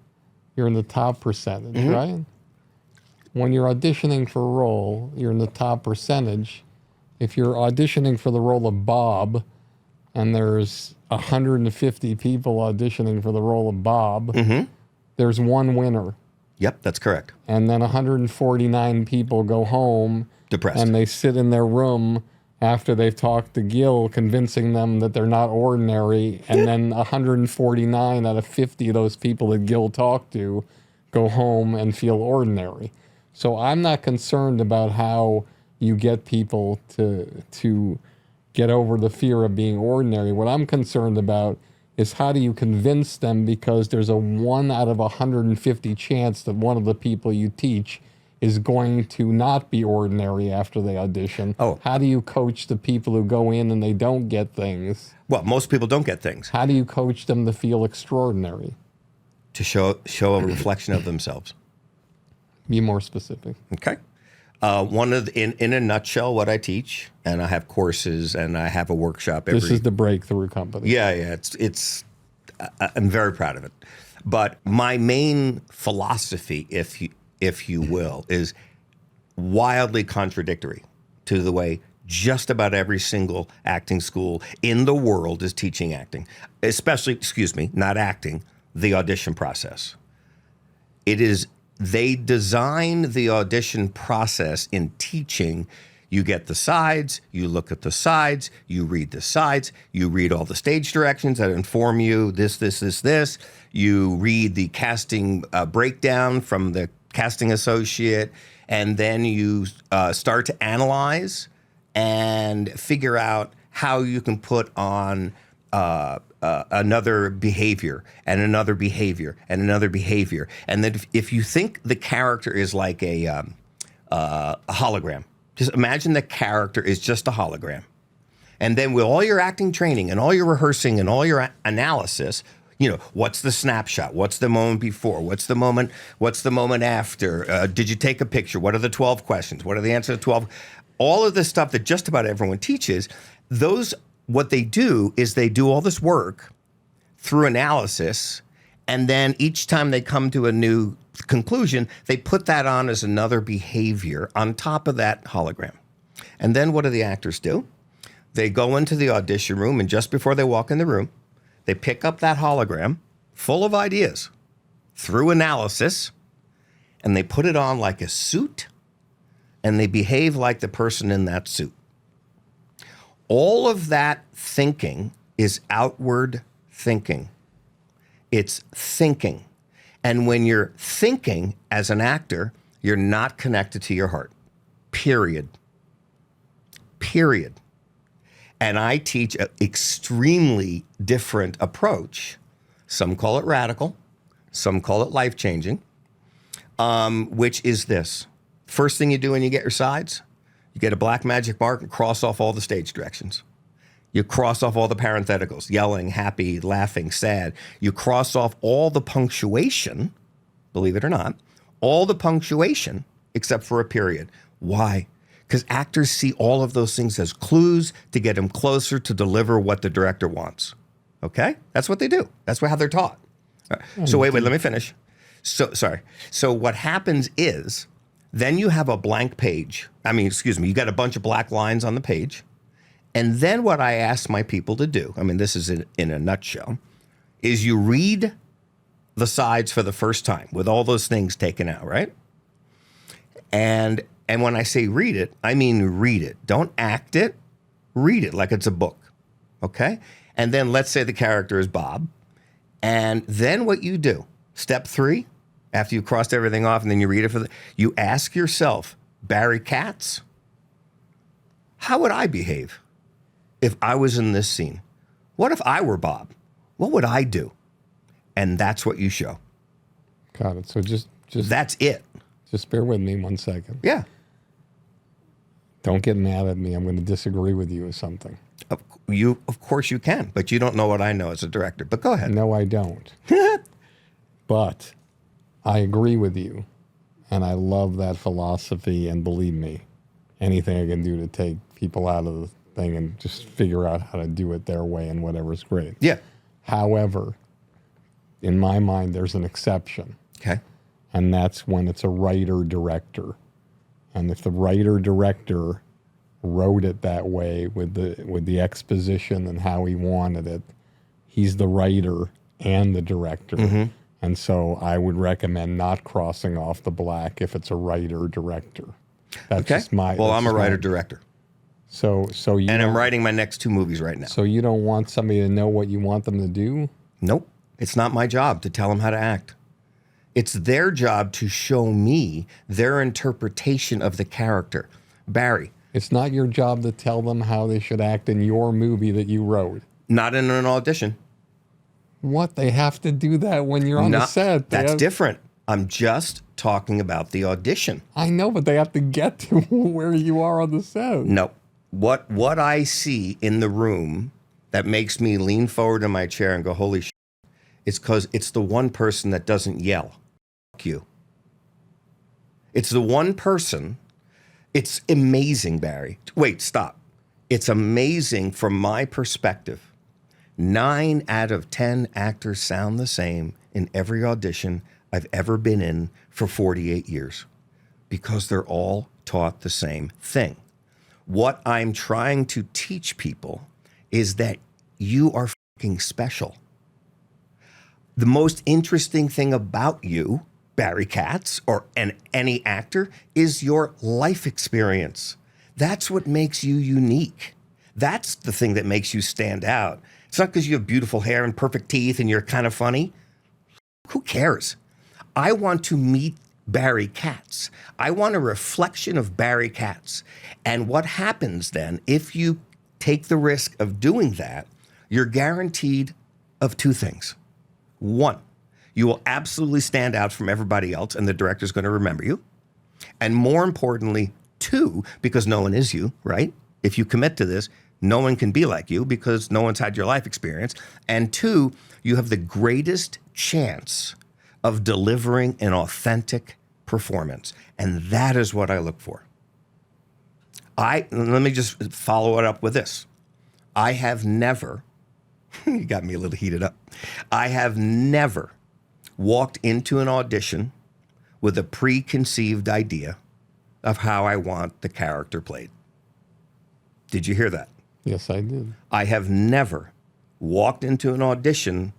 You're in the top percentage, right? When you're auditioning for a role, you're in the top percentage. If you're auditioning for the role of Bob and there's 150 people auditioning for the role of Bob, there's one winner. Yep, that's correct. And then 149 people go home Depressed. and they sit in their room after they've talked to Gil, convincing them that they're not ordinary. And then 149 out of 50 of those people that Gil talked to go home and feel ordinary. So I'm not concerned about how you get people to get over the fear of being ordinary. What I'm concerned about is how do you convince them, because there's a 1 out of 150 chance that one of the people you teach is going to not be ordinary after they audition. Oh. How do you coach the people who go in and they don't get things? Well, most people don't get things. How do you coach them to feel extraordinary? To show a reflection of themselves. Be more specific. Okay. In a nutshell, what I teach, and I have courses and I have a workshop every. This is the Breakthru Company. Yeah. I'm very proud of it. But my main philosophy, if you will, is wildly contradictory to the way just about every single acting school in the world is teaching acting, especially, not acting, the audition process. They design the audition process in teaching. You get the sides, you look at the sides, you read the sides, you read all the stage directions that inform you this. You read the casting breakdown from the casting associate, and then you start to analyze and figure out how you can put on another behavior and another behavior and another behavior. And then if you think the character is like a hologram, just imagine the character is just a hologram. And then with all your acting training and all your rehearsing and all your analysis, what's the snapshot? What's the moment before? What's the moment after? Did you take a picture? What are the 12 questions? What are the answers to 12? All of this stuff that just about everyone teaches, what they do is they do all this work through analysis, and then each time they come to a new conclusion, they put that on as another behavior on top of that hologram. And then what do the actors do? They go into the audition room, and just before they walk in the room, they pick up that hologram full of ideas through analysis, and they put it on like a suit, and they behave like the person in that suit. All of that thinking is outward thinking. It's thinking. And when you're thinking as an actor, you're not connected to your heart. Period. Period. And I teach an extremely different approach. Some call it radical. Some call it life-changing, which is this. First thing you do when you get your sides, you get a black magic mark and cross off all the stage directions. You cross off all the parentheticals, yelling, happy, laughing, sad. You cross off all the punctuation, believe it or not, all the punctuation except for a period. Why? Because actors see all of those things as clues to get them closer to deliver what the director wants. Okay? That's what they do. That's how they're taught. So wait, let me finish. So what happens is then you have a blank page. You got a bunch of black lines on the page. And then what I ask my people to do, this is in a nutshell, is you read the sides for the first time with all those things taken out, right? And when I say read it, I mean read it. Don't act it. Read it like it's a book, okay? And then let's say the character is Bob. And then what you do, step 3, after you crossed everything off and then you read it you ask yourself, Barry Katz, how would I behave if I was in this scene? What if I were Bob? What would I do? And that's what you show. Got it. So just that's it. Just bear with me 1 second. Yeah. Don't get mad at me. I'm going to disagree with you with something. Of course you can, but you don't know what I know as a director. But go ahead. No, I don't. But I agree with you, and I love that philosophy, and believe me, anything I can do to take people out of the thing and just figure out how to do it their way and whatever's great. Yeah. However, in my mind, there's an exception. Okay. And that's when it's a writer-director. And if the writer-director wrote it that way with the exposition and how he wanted it, he's the writer and the director. Mm-hmm. And so I would recommend not crossing off the black if it's a writer-director. That's okay. Just my... Well, I'm a writer-director. So you... And I'm writing my next 2 movies right now. So you don't want somebody to know what you want them to do? Nope. It's not my job to tell them how to act. It's their job to show me their interpretation of the character. Barry. It's not your job to tell them how they should act in your movie that you wrote. Not in an audition. What? They have to do that when you're on the set. That's different. I'm just talking about the audition. I know, but they have to get to where you are on the set. No. What I see in the room that makes me lean forward in my chair and go, holy shit, it's because it's the one person that doesn't yell. Fuck you. It's the one person. It's amazing, Barry. Wait, stop. It's amazing from my perspective. 9 out of 10 actors sound the same in every audition I've ever been in for 48 years because they're all taught the same thing. What I'm trying to teach people is that you are fucking special. The most interesting thing about you, Barry Katz, or any actor, is your life experience. That's what makes you unique. That's the thing that makes you stand out. It's not because you have beautiful hair and perfect teeth and you're kind of funny. Who cares? I want to meet Barry Katz. I want a reflection of Barry Katz. And what happens then, if you take the risk of doing that, you're guaranteed of 2 things. 1, you will absolutely stand out from everybody else and the director's going to remember you. And more importantly, 2, because no one is you, right? If you commit to this, no one can be like you because no one's had your life experience. And 2, you have the greatest chance of delivering an authentic performance. And that is what I look for. Let me just follow it up with this. I have never, you got me a little heated up. I have never walked into an audition with a preconceived idea of how I want the character played. Did you hear that? Yes, I did. I have never walked into an audition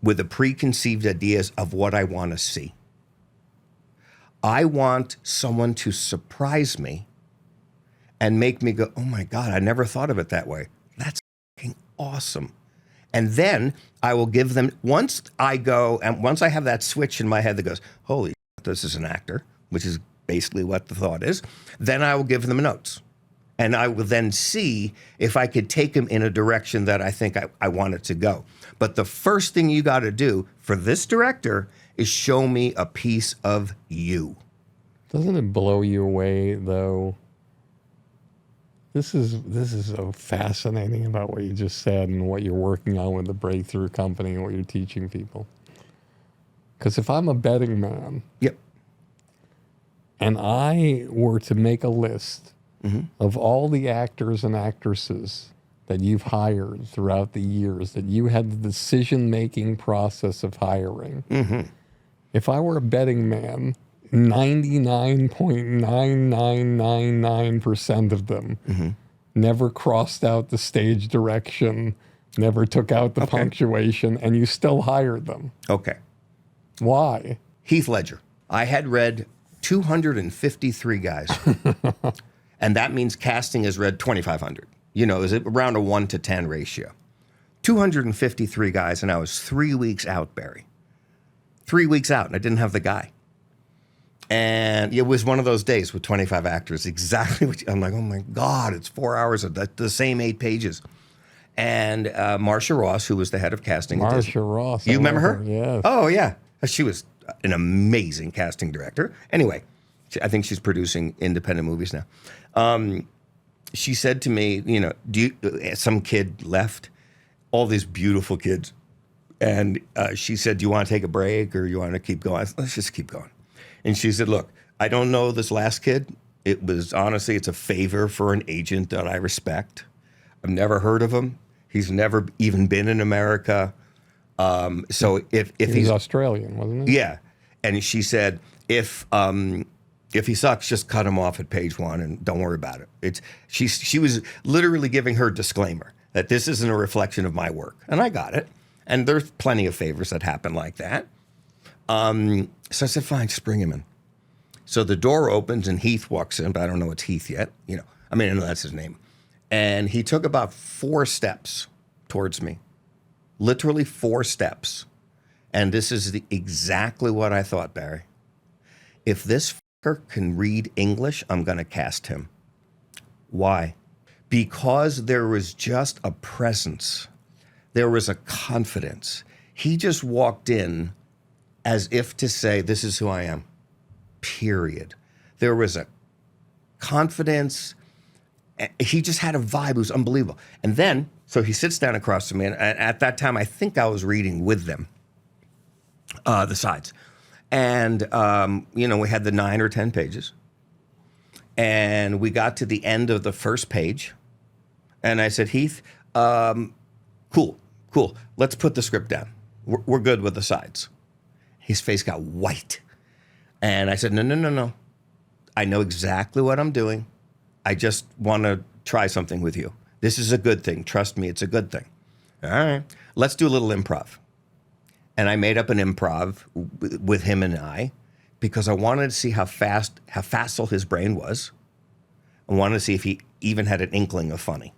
with the preconceived ideas of what I want to see. I want someone to surprise me and make me go, oh my God, I never thought of it that way. That's fucking awesome. And then I will give them, once I have that switch in my head that goes, holy shit, this is an actor, which is basically what the thought is, then I will give them notes. And I will then see if I could take them in a direction that I think I want it to go. But the first thing you got to do for this director is show me a piece of you. Doesn't it blow you away, though? This is so fascinating about what you just said and what you're working on with the Breakthru Company and what you're teaching people. Because if I'm a betting man, Yep. and I were to make a list of all the actors and actresses that you've hired throughout the years, that you had the decision-making process of hiring, if I were a betting man, 99.9999% of them never crossed out the stage direction, never took out the punctuation, and you still hired them. Okay. Why? Heath Ledger. I had read 253 guys. And that means casting has read 2,500. You know, is it around a 1 to 10 ratio? 253 guys, and I was 3 weeks out, Barry. 3 weeks out, and I didn't have the guy. And it was one of those days with 25 actors, exactly what I'm like, oh my God, it's 4 hours of the same 8 pages. And Marcia Ross, who was the head of casting. Marcia Ross. You remember her? Yes. Oh, yeah. She was an amazing casting director. Anyway, I think she's producing independent movies now. She said to me, you know, some kid left, all these beautiful kids. And she said, do you want to take a break or you want to keep going? I said, let's just keep going. And she said, look, I don't know this last kid. It was honestly, it's a favor for an agent that I respect. I've never heard of him. He's never even been in America. So if he's Australian, wasn't he? Yeah. And she said, if he sucks, just cut him off at page 1 and don't worry about it. She was literally giving her disclaimer that this isn't a reflection of my work. And I got it. And there's plenty of favors that happen like that. So I said, fine, just bring him in. So the door opens and Heath walks in, but I don't know it's Heath yet. You know, I mean, I know that's his name. And he took about 4 steps towards me, literally 4 steps. And this is exactly what I thought, Barry. If this fucker can read English, I'm going to cast him. Why? Because there was just a presence. There was a confidence. He just walked in as if to say, this is who I am, period. There was a confidence. He just had a vibe. It was unbelievable. And then, so he sits down across from me. And at that time, I think I was reading with them, the sides. And, you know, we had the 9 or 10 pages. And we got to the end of the first page. And I said, Heath, cool. Let's put the script down. We're good with the sides. His face got white. And I said, no. I know exactly what I'm doing. I just want to try something with you. This is a good thing. Trust me, it's a good thing. All right, let's do a little improv. And I made up an improv with him and I because I wanted to see how facile his brain was. I wanted to see if he even had an inkling of funny.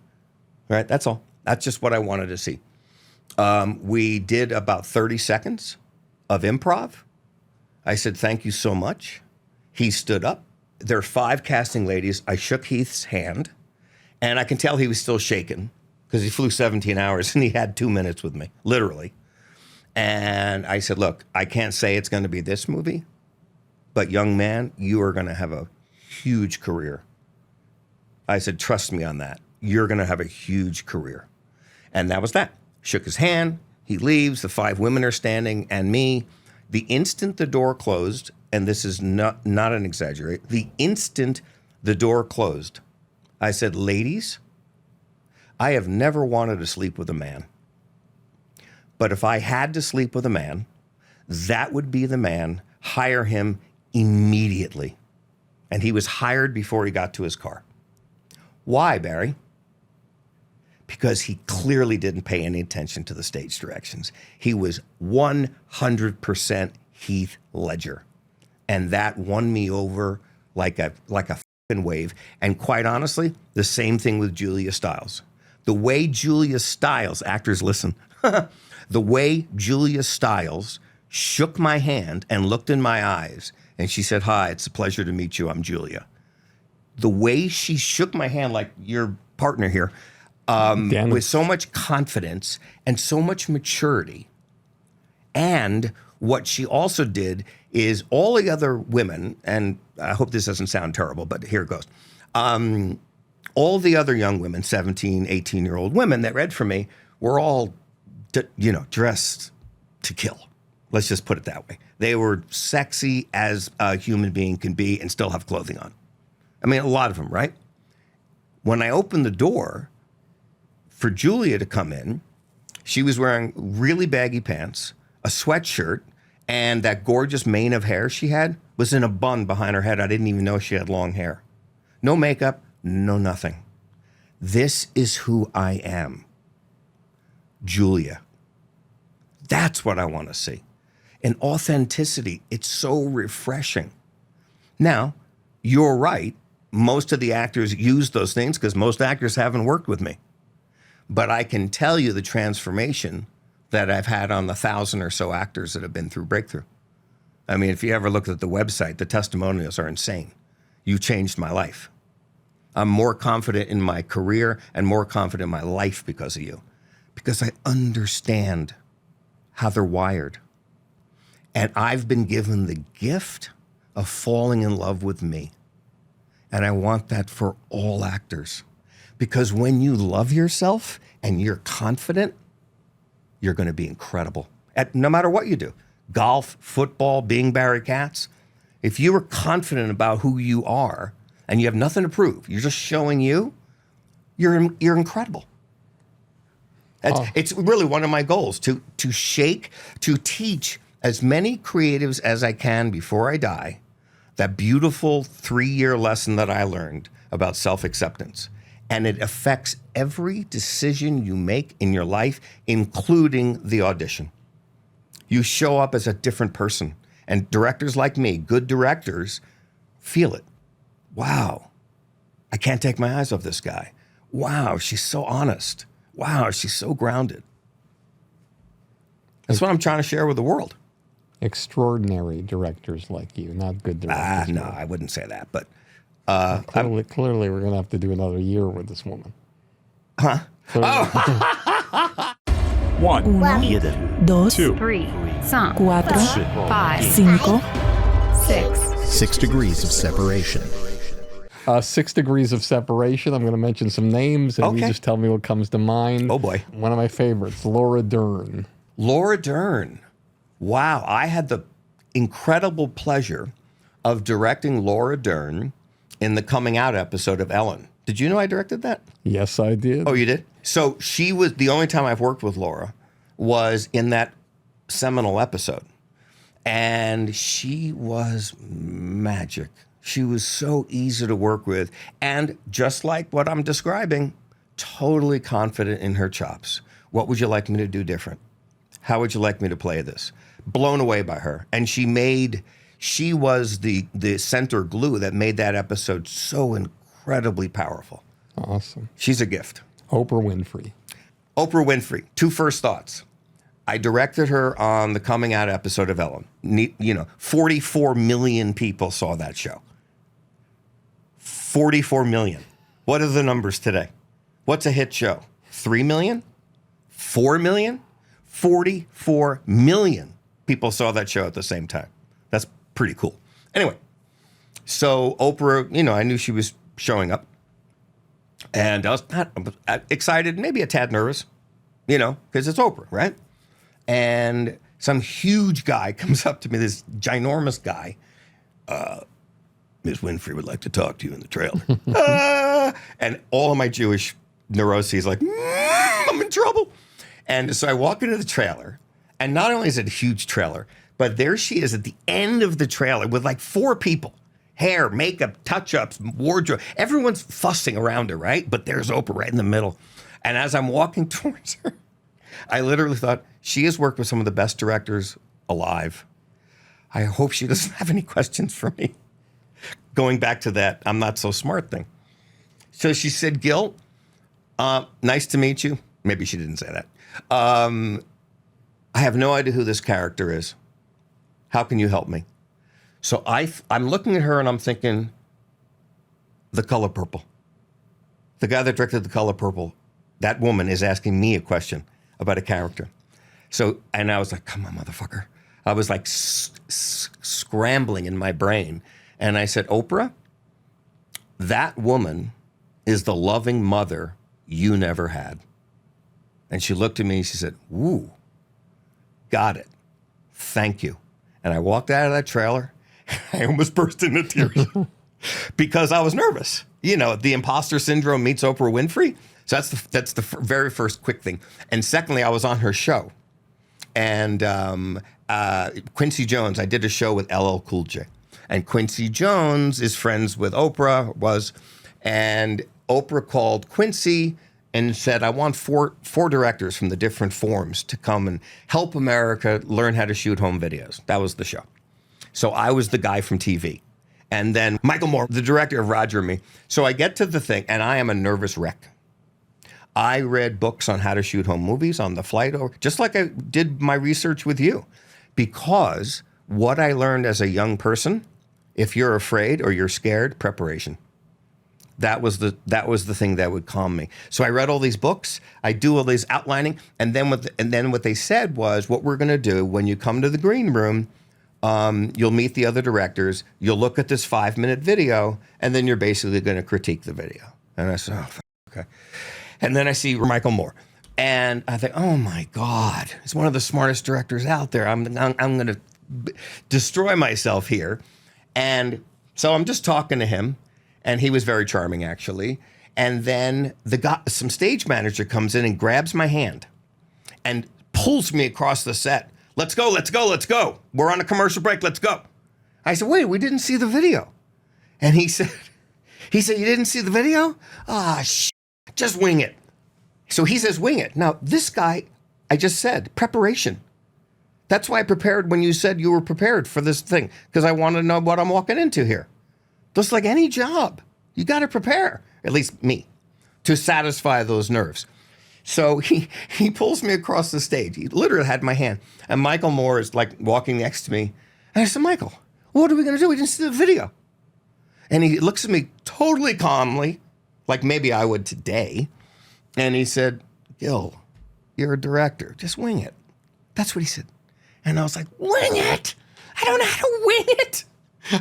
All right, that's all. That's just what I wanted to see. We did about 30 seconds of improv. I said, thank you so much. He stood up. There are 5 casting ladies. I shook Heath's hand, and I can tell he was still shaken because he flew 17 hours and he had 2 minutes with me, literally. And I said, look, I can't say it's going to be this movie, but young man, you are going to have a huge career. I said, trust me on that. You're going to have a huge career. And that was that. Shook his hand. He leaves. The 5 women are standing and me. The instant the door closed, and this is not an exaggerate, the instant the door closed, I said, ladies, I have never wanted to sleep with a man. But if I had to sleep with a man, that would be the man. Hire him immediately. And he was hired before he got to his car. Why, Barry? Because he clearly didn't pay any attention to the stage directions. He was 100% Heath Ledger. And that won me over like a wave. And quite honestly, the same thing with Julia Stiles. The way Julia Stiles, actors listen, the way Julia Stiles shook my hand and looked in my eyes and she said, "Hi, it's a pleasure to meet you. I'm Julia." The way she shook my hand, like your partner here, with so much confidence and so much maturity. And what she also did is all the other women, and I hope this doesn't sound terrible, but here it goes. All the other young women, 17, 18-year-old women that read for me were all, dressed to kill. Let's just put it that way. They were sexy as a human being can be and still have clothing on. I mean, a lot of them, right? When I opened the door for Julia to come in, she was wearing really baggy pants, a sweatshirt, and that gorgeous mane of hair she had was in a bun behind her head. I didn't even know she had long hair. No makeup, no nothing. This is who I am. Julia. That's what I want to see. And authenticity, it's so refreshing. Now, you're right. Most of the actors use those things because most actors haven't worked with me. But I can tell you the transformation that I've had on the 1,000 or so actors that have been through Breakthru. I mean, if you ever looked at the website, the testimonials are insane. You changed my life. I'm more confident in my career and more confident in my life because of you. Because I understand how they're wired. And I've been given the gift of falling in love with me. And I want that for all actors. Because when you love yourself and you're confident, you're going to be incredible at no matter what you do. Golf, football, being Barry Katz. If you are confident about who you are and you have nothing to prove, you're just showing you're incredible. It's really one of my goals to teach as many creatives as I can before I die that beautiful 3-year lesson that I learned about self-acceptance. And it affects every decision you make in your life, including the audition. You show up as a different person. And directors like me, good directors, feel it. Wow, I can't take my eyes off this guy. Wow, she's so honest. Wow, she's so grounded. That's what I'm trying to share with the world. Extraordinary directors like you, not good directors. No, I wouldn't say that, but... Clearly, we're going to have to do another year with this woman. Huh? Oh. 1, 2, 3, 4, 5, 6. 6 degrees of separation. 6 degrees of separation. I'm going to mention some names, and you Okay. just tell me what comes to mind. Oh, boy. One of my favorites, Laura Dern. Laura Dern. Wow, I had the incredible pleasure of directing Laura Dern in the Coming Out episode of Ellen. Did you know I directed that? Yes, I did. Oh, you did? So she was the only time I've worked with Laura was in that seminal episode. And she was magic. She was so easy to work with. And just like what I'm describing, totally confident in her chops. What would you like me to do different? How would you like me to play this? Blown away by her. And she was the center glue that made that episode so incredibly powerful. Awesome. She's a gift. Oprah Winfrey. Oprah Winfrey. 2 first thoughts. I directed her on the Coming Out episode of Ellen. 44 million people saw that show. 44 million. What are the numbers today? What's a hit show? 3 million? 4 million? 44 million people saw that show at the same time. That's pretty cool. Anyway, so Oprah, I knew she was showing up. And I was excited, maybe a tad nervous, because it's Oprah, right? And some huge guy comes up to me, this ginormous guy. Ms. Winfrey would like to talk to you in the trailer. And all of my Jewish neuroses like, I'm in trouble. And so I walk into the trailer, and not only is it a huge trailer, but there she is at the end of the trailer with like 4 people. Hair, makeup, touch-ups, wardrobe. Everyone's fussing around her, right? But there's Oprah right in the middle. And as I'm walking towards her, I literally thought, she has worked with some of the best directors alive. I hope she doesn't have any questions for me. Going back to that I'm not so smart thing. So she said, Gil, nice to meet you. Maybe she didn't say that. I have no idea who this character is. How can you help me? So I'm looking at her and I'm thinking, The Color Purple. The guy that directed The Color Purple, that woman is asking me a question about a character. So, and I was like, come on, motherfucker. I was like scrambling in my brain. And I said, Oprah, that woman is the loving mother you never had. And she looked at me and she said, woo, got it. Thank you. And I walked out of that trailer. I almost burst into tears because I was nervous. You know, the imposter syndrome meets Oprah Winfrey. So that's the very first quick thing. And secondly, I was on her show. And Quincy Jones, I did a show with LL Cool J. And Quincy Jones is friends with Oprah, and Oprah called Quincy and said, I want four directors from the different forms to come and help America learn how to shoot home videos. That was the show. So I was the guy from TV. And then Michael Moore, the director of Roger and Me. So I get to the thing, and I am a nervous wreck. I read books on how to shoot home movies on the flight over, just like I did my research with you. Because what I learned as a young person, if you're afraid or you're scared, preparation. That was the thing that would calm me. So I read all these books, I do all these outlining, and then what they said was, what we're going to do when you come to the green room, you'll meet the other directors, you'll look at this 5-minute video, and then you're basically going to critique the video. And I said, oh, okay. And then I see Michael Moore, and I think, oh my God, he's one of the smartest directors out there. I'm going to destroy myself here. And so I'm just talking to him, and he was very charming, actually. And then some stage manager comes in and grabs my hand and pulls me across the set. Let's go, let's go, let's go. We're on a commercial break, let's go. I said, wait, we didn't see the video. And he said, you didn't see the video? Ah, just wing it. So he says, wing it. Now, this guy, I just said, preparation. That's why I prepared when you said you were prepared for this thing, because I want to know what I'm walking into here. Just like any job, you got to prepare, at least me, to satisfy those nerves. So he pulls me across the stage. He literally had my hand. And Michael Moore is like walking next to me. And I said, Michael, what are we going to do? We didn't see the video. And he looks at me totally calmly, like maybe I would today. And he said, Gil, you're a director. Just wing it. That's what he said. And I was like, wing it? I don't know how to wing it.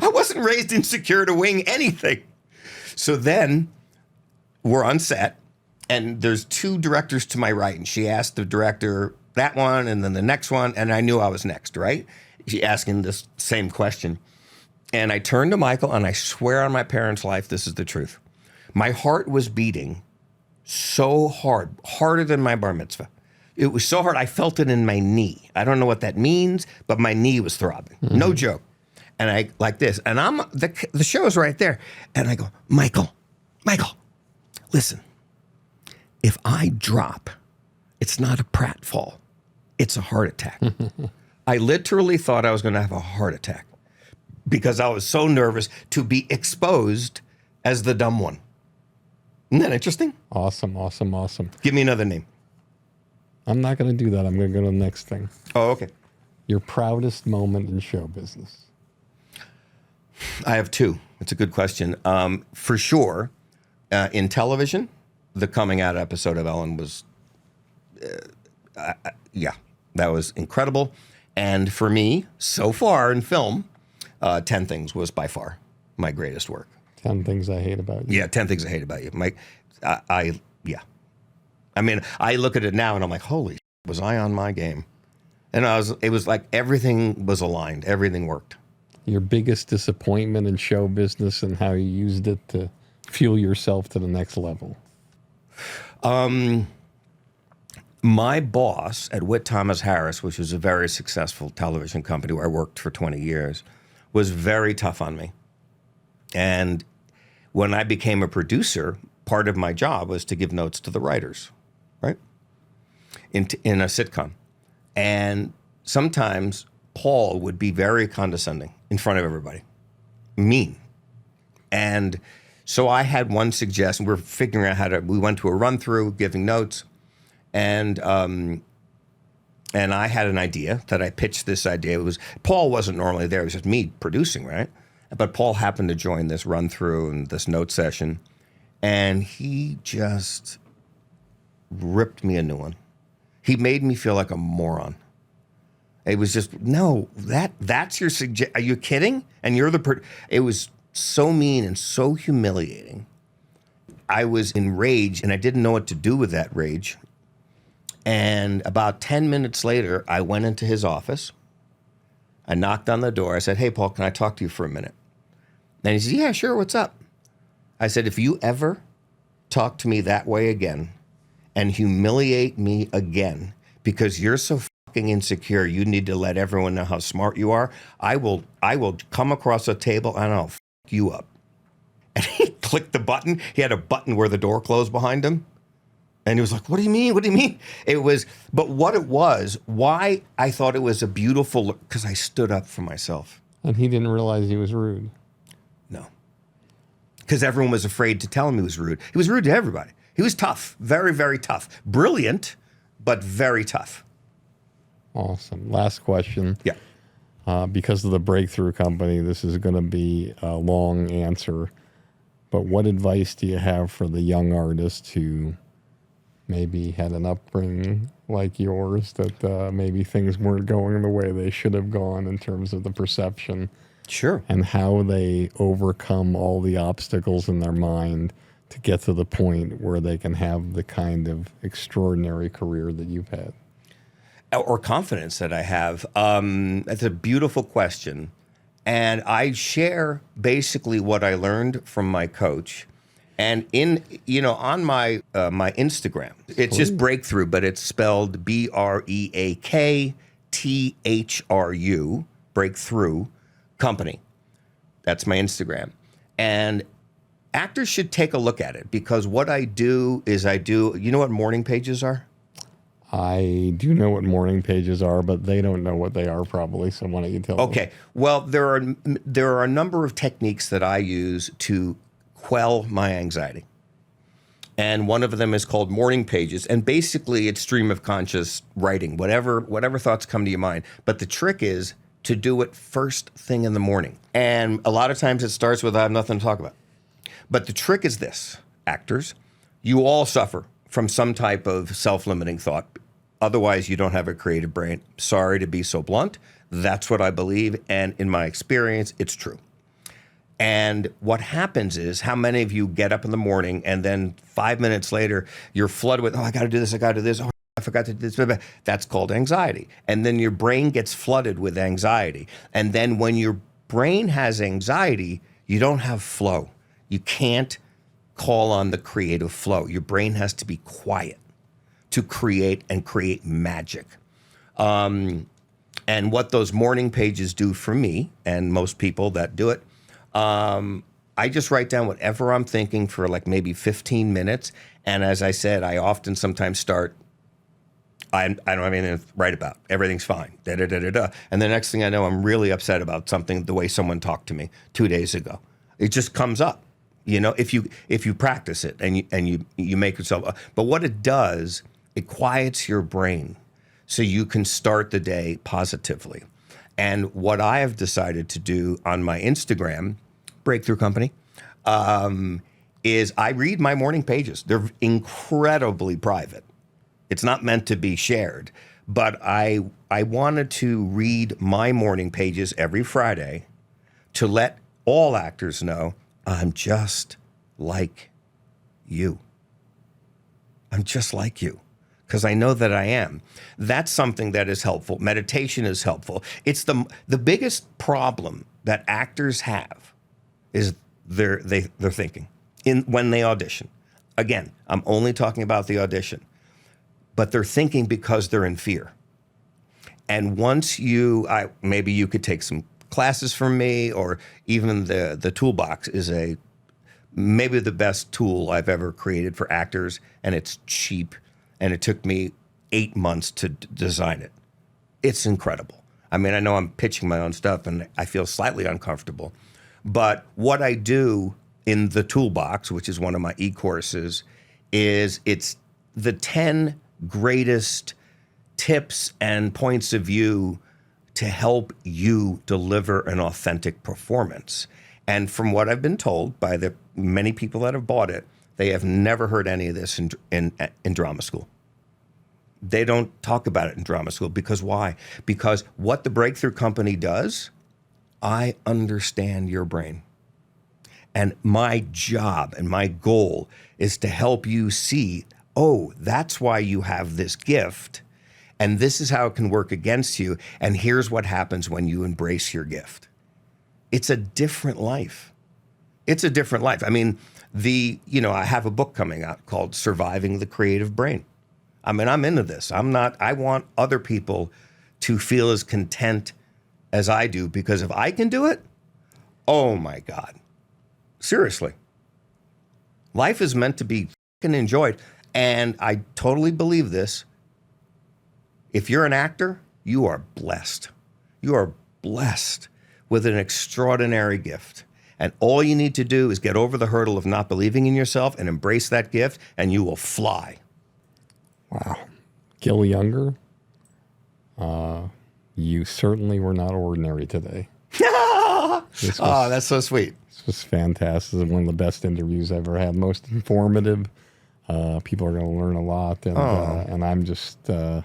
I wasn't raised insecure to wing anything. So then we're on set, and there's 2 directors to my right. And she asked the director that one and then the next one, and I knew I was next, right? She asking this same question. And I turned to Michael, and I swear on my parents' life, this is the truth. My heart was beating so hard, harder than my bar mitzvah. It was so hard, I felt it in my knee. I don't know what that means, but my knee was throbbing. Mm-hmm. No joke. And I, like this, and the show's right there. And I go, Michael, listen, if I drop, it's not a pratfall, it's a heart attack. I literally thought I was going to have a heart attack because I was so nervous to be exposed as the dumb one. Isn't that interesting? Awesome. Give me another name. I'm not going to do that. I'm going to go to the next thing. Oh, okay. Your proudest moment in show business. I have 2. It's a good question. For sure, in television, the coming out episode of Ellen was, that was incredible. And for me, so far in film, 10 Things was by far my greatest work. 10 Things I Hate About You. Yeah, 10 Things I Hate About You. I mean, I look at it now and I'm like, holy, was I on my game? And it was like everything was aligned. Everything worked. Your biggest disappointment in show business and how you used it to fuel yourself to the next level. My boss at Witt Thomas Harris, which was a very successful television company where I worked for 20 years, was very tough on me. And when I became a producer, part of my job was to give notes to the writers, right? In a sitcom. And sometimes Paul would be very condescending in front of everybody. Mean. And so I had one suggestion. We're figuring out we went to a run through, giving notes, and I had an idea that I pitched this idea. It was, Paul wasn't normally there. It was just me producing, right? But Paul happened to join this run through and this note session, and he just ripped me a new one. He made me feel like a moron. It was just, no, that's your suggestion. Are you kidding? And you're it was so mean and so humiliating. I was enraged and I didn't know what to do with that rage. And about 10 minutes later, I went into his office. I knocked on the door. I said, hey, Paul, can I talk to you for a minute? And he said, yeah, sure, what's up? I said, if you ever talk to me that way again and humiliate me again because you're so fucking insecure, you need to let everyone know how smart you are, I will come across a table and I'll fuck you up. And he clicked the button. He had a button where the door closed behind him. And he was like, what do you mean? What do you mean? But what it was, why I thought it was a beautiful, because I stood up for myself. And he didn't realize he was rude. No. Because everyone was afraid to tell him he was rude. He was rude to everybody. He was tough, very, very tough. Brilliant, but very tough. Awesome. Last question. Yeah. Because of the Breakthru Company, this is going to be a long answer. But what advice do you have for the young artists who maybe had an upbringing like yours, that maybe things weren't going the way they should have gone in terms of the perception? Sure. And how they overcome all the obstacles in their mind to get to the point where they can have the kind of extraordinary career that you've had? Or confidence that I have. That's a beautiful question. And I share basically what I learned from my coach. And on my Instagram, it's just Breakthru, but it's spelled Breaktru, Breakthru Company. That's my Instagram. And actors should take a look at it, because what I do is you know what morning pages are? I do know what morning pages are, but they don't know what they are probably. So why don't you tell them? Okay. Well, there are a number of techniques that I use to quell my anxiety. And one of them is called morning pages. And basically it's stream of conscious writing, whatever thoughts come to your mind. But the trick is to do it first thing in the morning. And a lot of times it starts with, I have nothing to talk about. But the trick is this, actors, you all suffer from some type of self-limiting thought. Otherwise, you don't have a creative brain. Sorry to be so blunt. That's what I believe. And in my experience, it's true. And what happens is, how many of you get up in the morning and then 5 minutes later, you're flooded with, oh, I got to do this, I got to do this, oh, I forgot to do this. That's called anxiety. And then your brain gets flooded with anxiety. And then when your brain has anxiety, you don't have flow. You can't call on the creative flow. Your brain has to be quiet to create and create magic. And what those morning pages do for me, and most people that do it, I just write down whatever I'm thinking for like maybe 15 minutes. And as I said, I often sometimes start, I don't have anything to write about. Everything's fine. Da, da, da, da, da. And the next thing I know, I'm really upset about something, the way someone talked to me 2 days ago. It just comes up, if you practice it and you make yourself. But what it does, it quiets your brain so you can start the day positively. And what I have decided to do on my Instagram, Breakthru Company, is I read my morning pages. They're incredibly private. It's not meant to be shared, but I wanted to read my morning pages every Friday to let all actors know I'm just like you. I'm just like you, because I know that I am. That's something that is helpful. Meditation is helpful. It's the biggest problem that actors have is they're thinking when they audition. Again, I'm only talking about the audition, but they're thinking because they're in fear. And once maybe you could take some classes from me, or even the toolbox is maybe the best tool I've ever created for actors, and it's cheap, and it took me 8 months to design it. It's incredible. I mean, I know I'm pitching my own stuff and I feel slightly uncomfortable, But what I do in the toolbox, which is one of my e-courses, is it's the 10 greatest tips and points of view to help you deliver an authentic performance. And from what I've been told by the many people that have bought it, they have never heard any of this in drama school. They don't talk about it in drama school. Because why? Because what the Breakthru Company does, I understand your brain. And my job and my goal is to help you see, oh, that's why you have this gift. And this is how it can work against you. And here's what happens when you embrace your gift. It's a different life. It's a different life. I mean, I have a book coming out called Surviving the Creative Brain. I mean, I'm into this. I want other people to feel as content as I do, because if I can do it, oh my God. Seriously. Life is meant to be fucking enjoyed. And I totally believe this. If you're an actor, you are blessed. You are blessed with an extraordinary gift. And all you need to do is get over the hurdle of not believing in yourself and embrace that gift, and you will fly. Wow. Gil Junger, you certainly were not ordinary today. That's so sweet. This was fantastic. This is one of the best interviews I've ever had. Most informative. People are going to learn a lot. And I'm just, I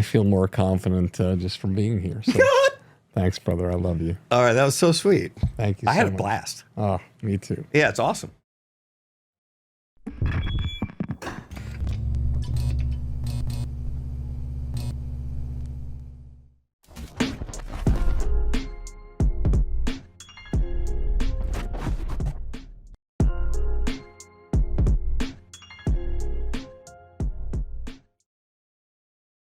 feel more confident just from being here. So thanks, brother. I love you. All right. That was so sweet. Thank you I so had a much. blast. Oh, me too. Yeah, it's awesome.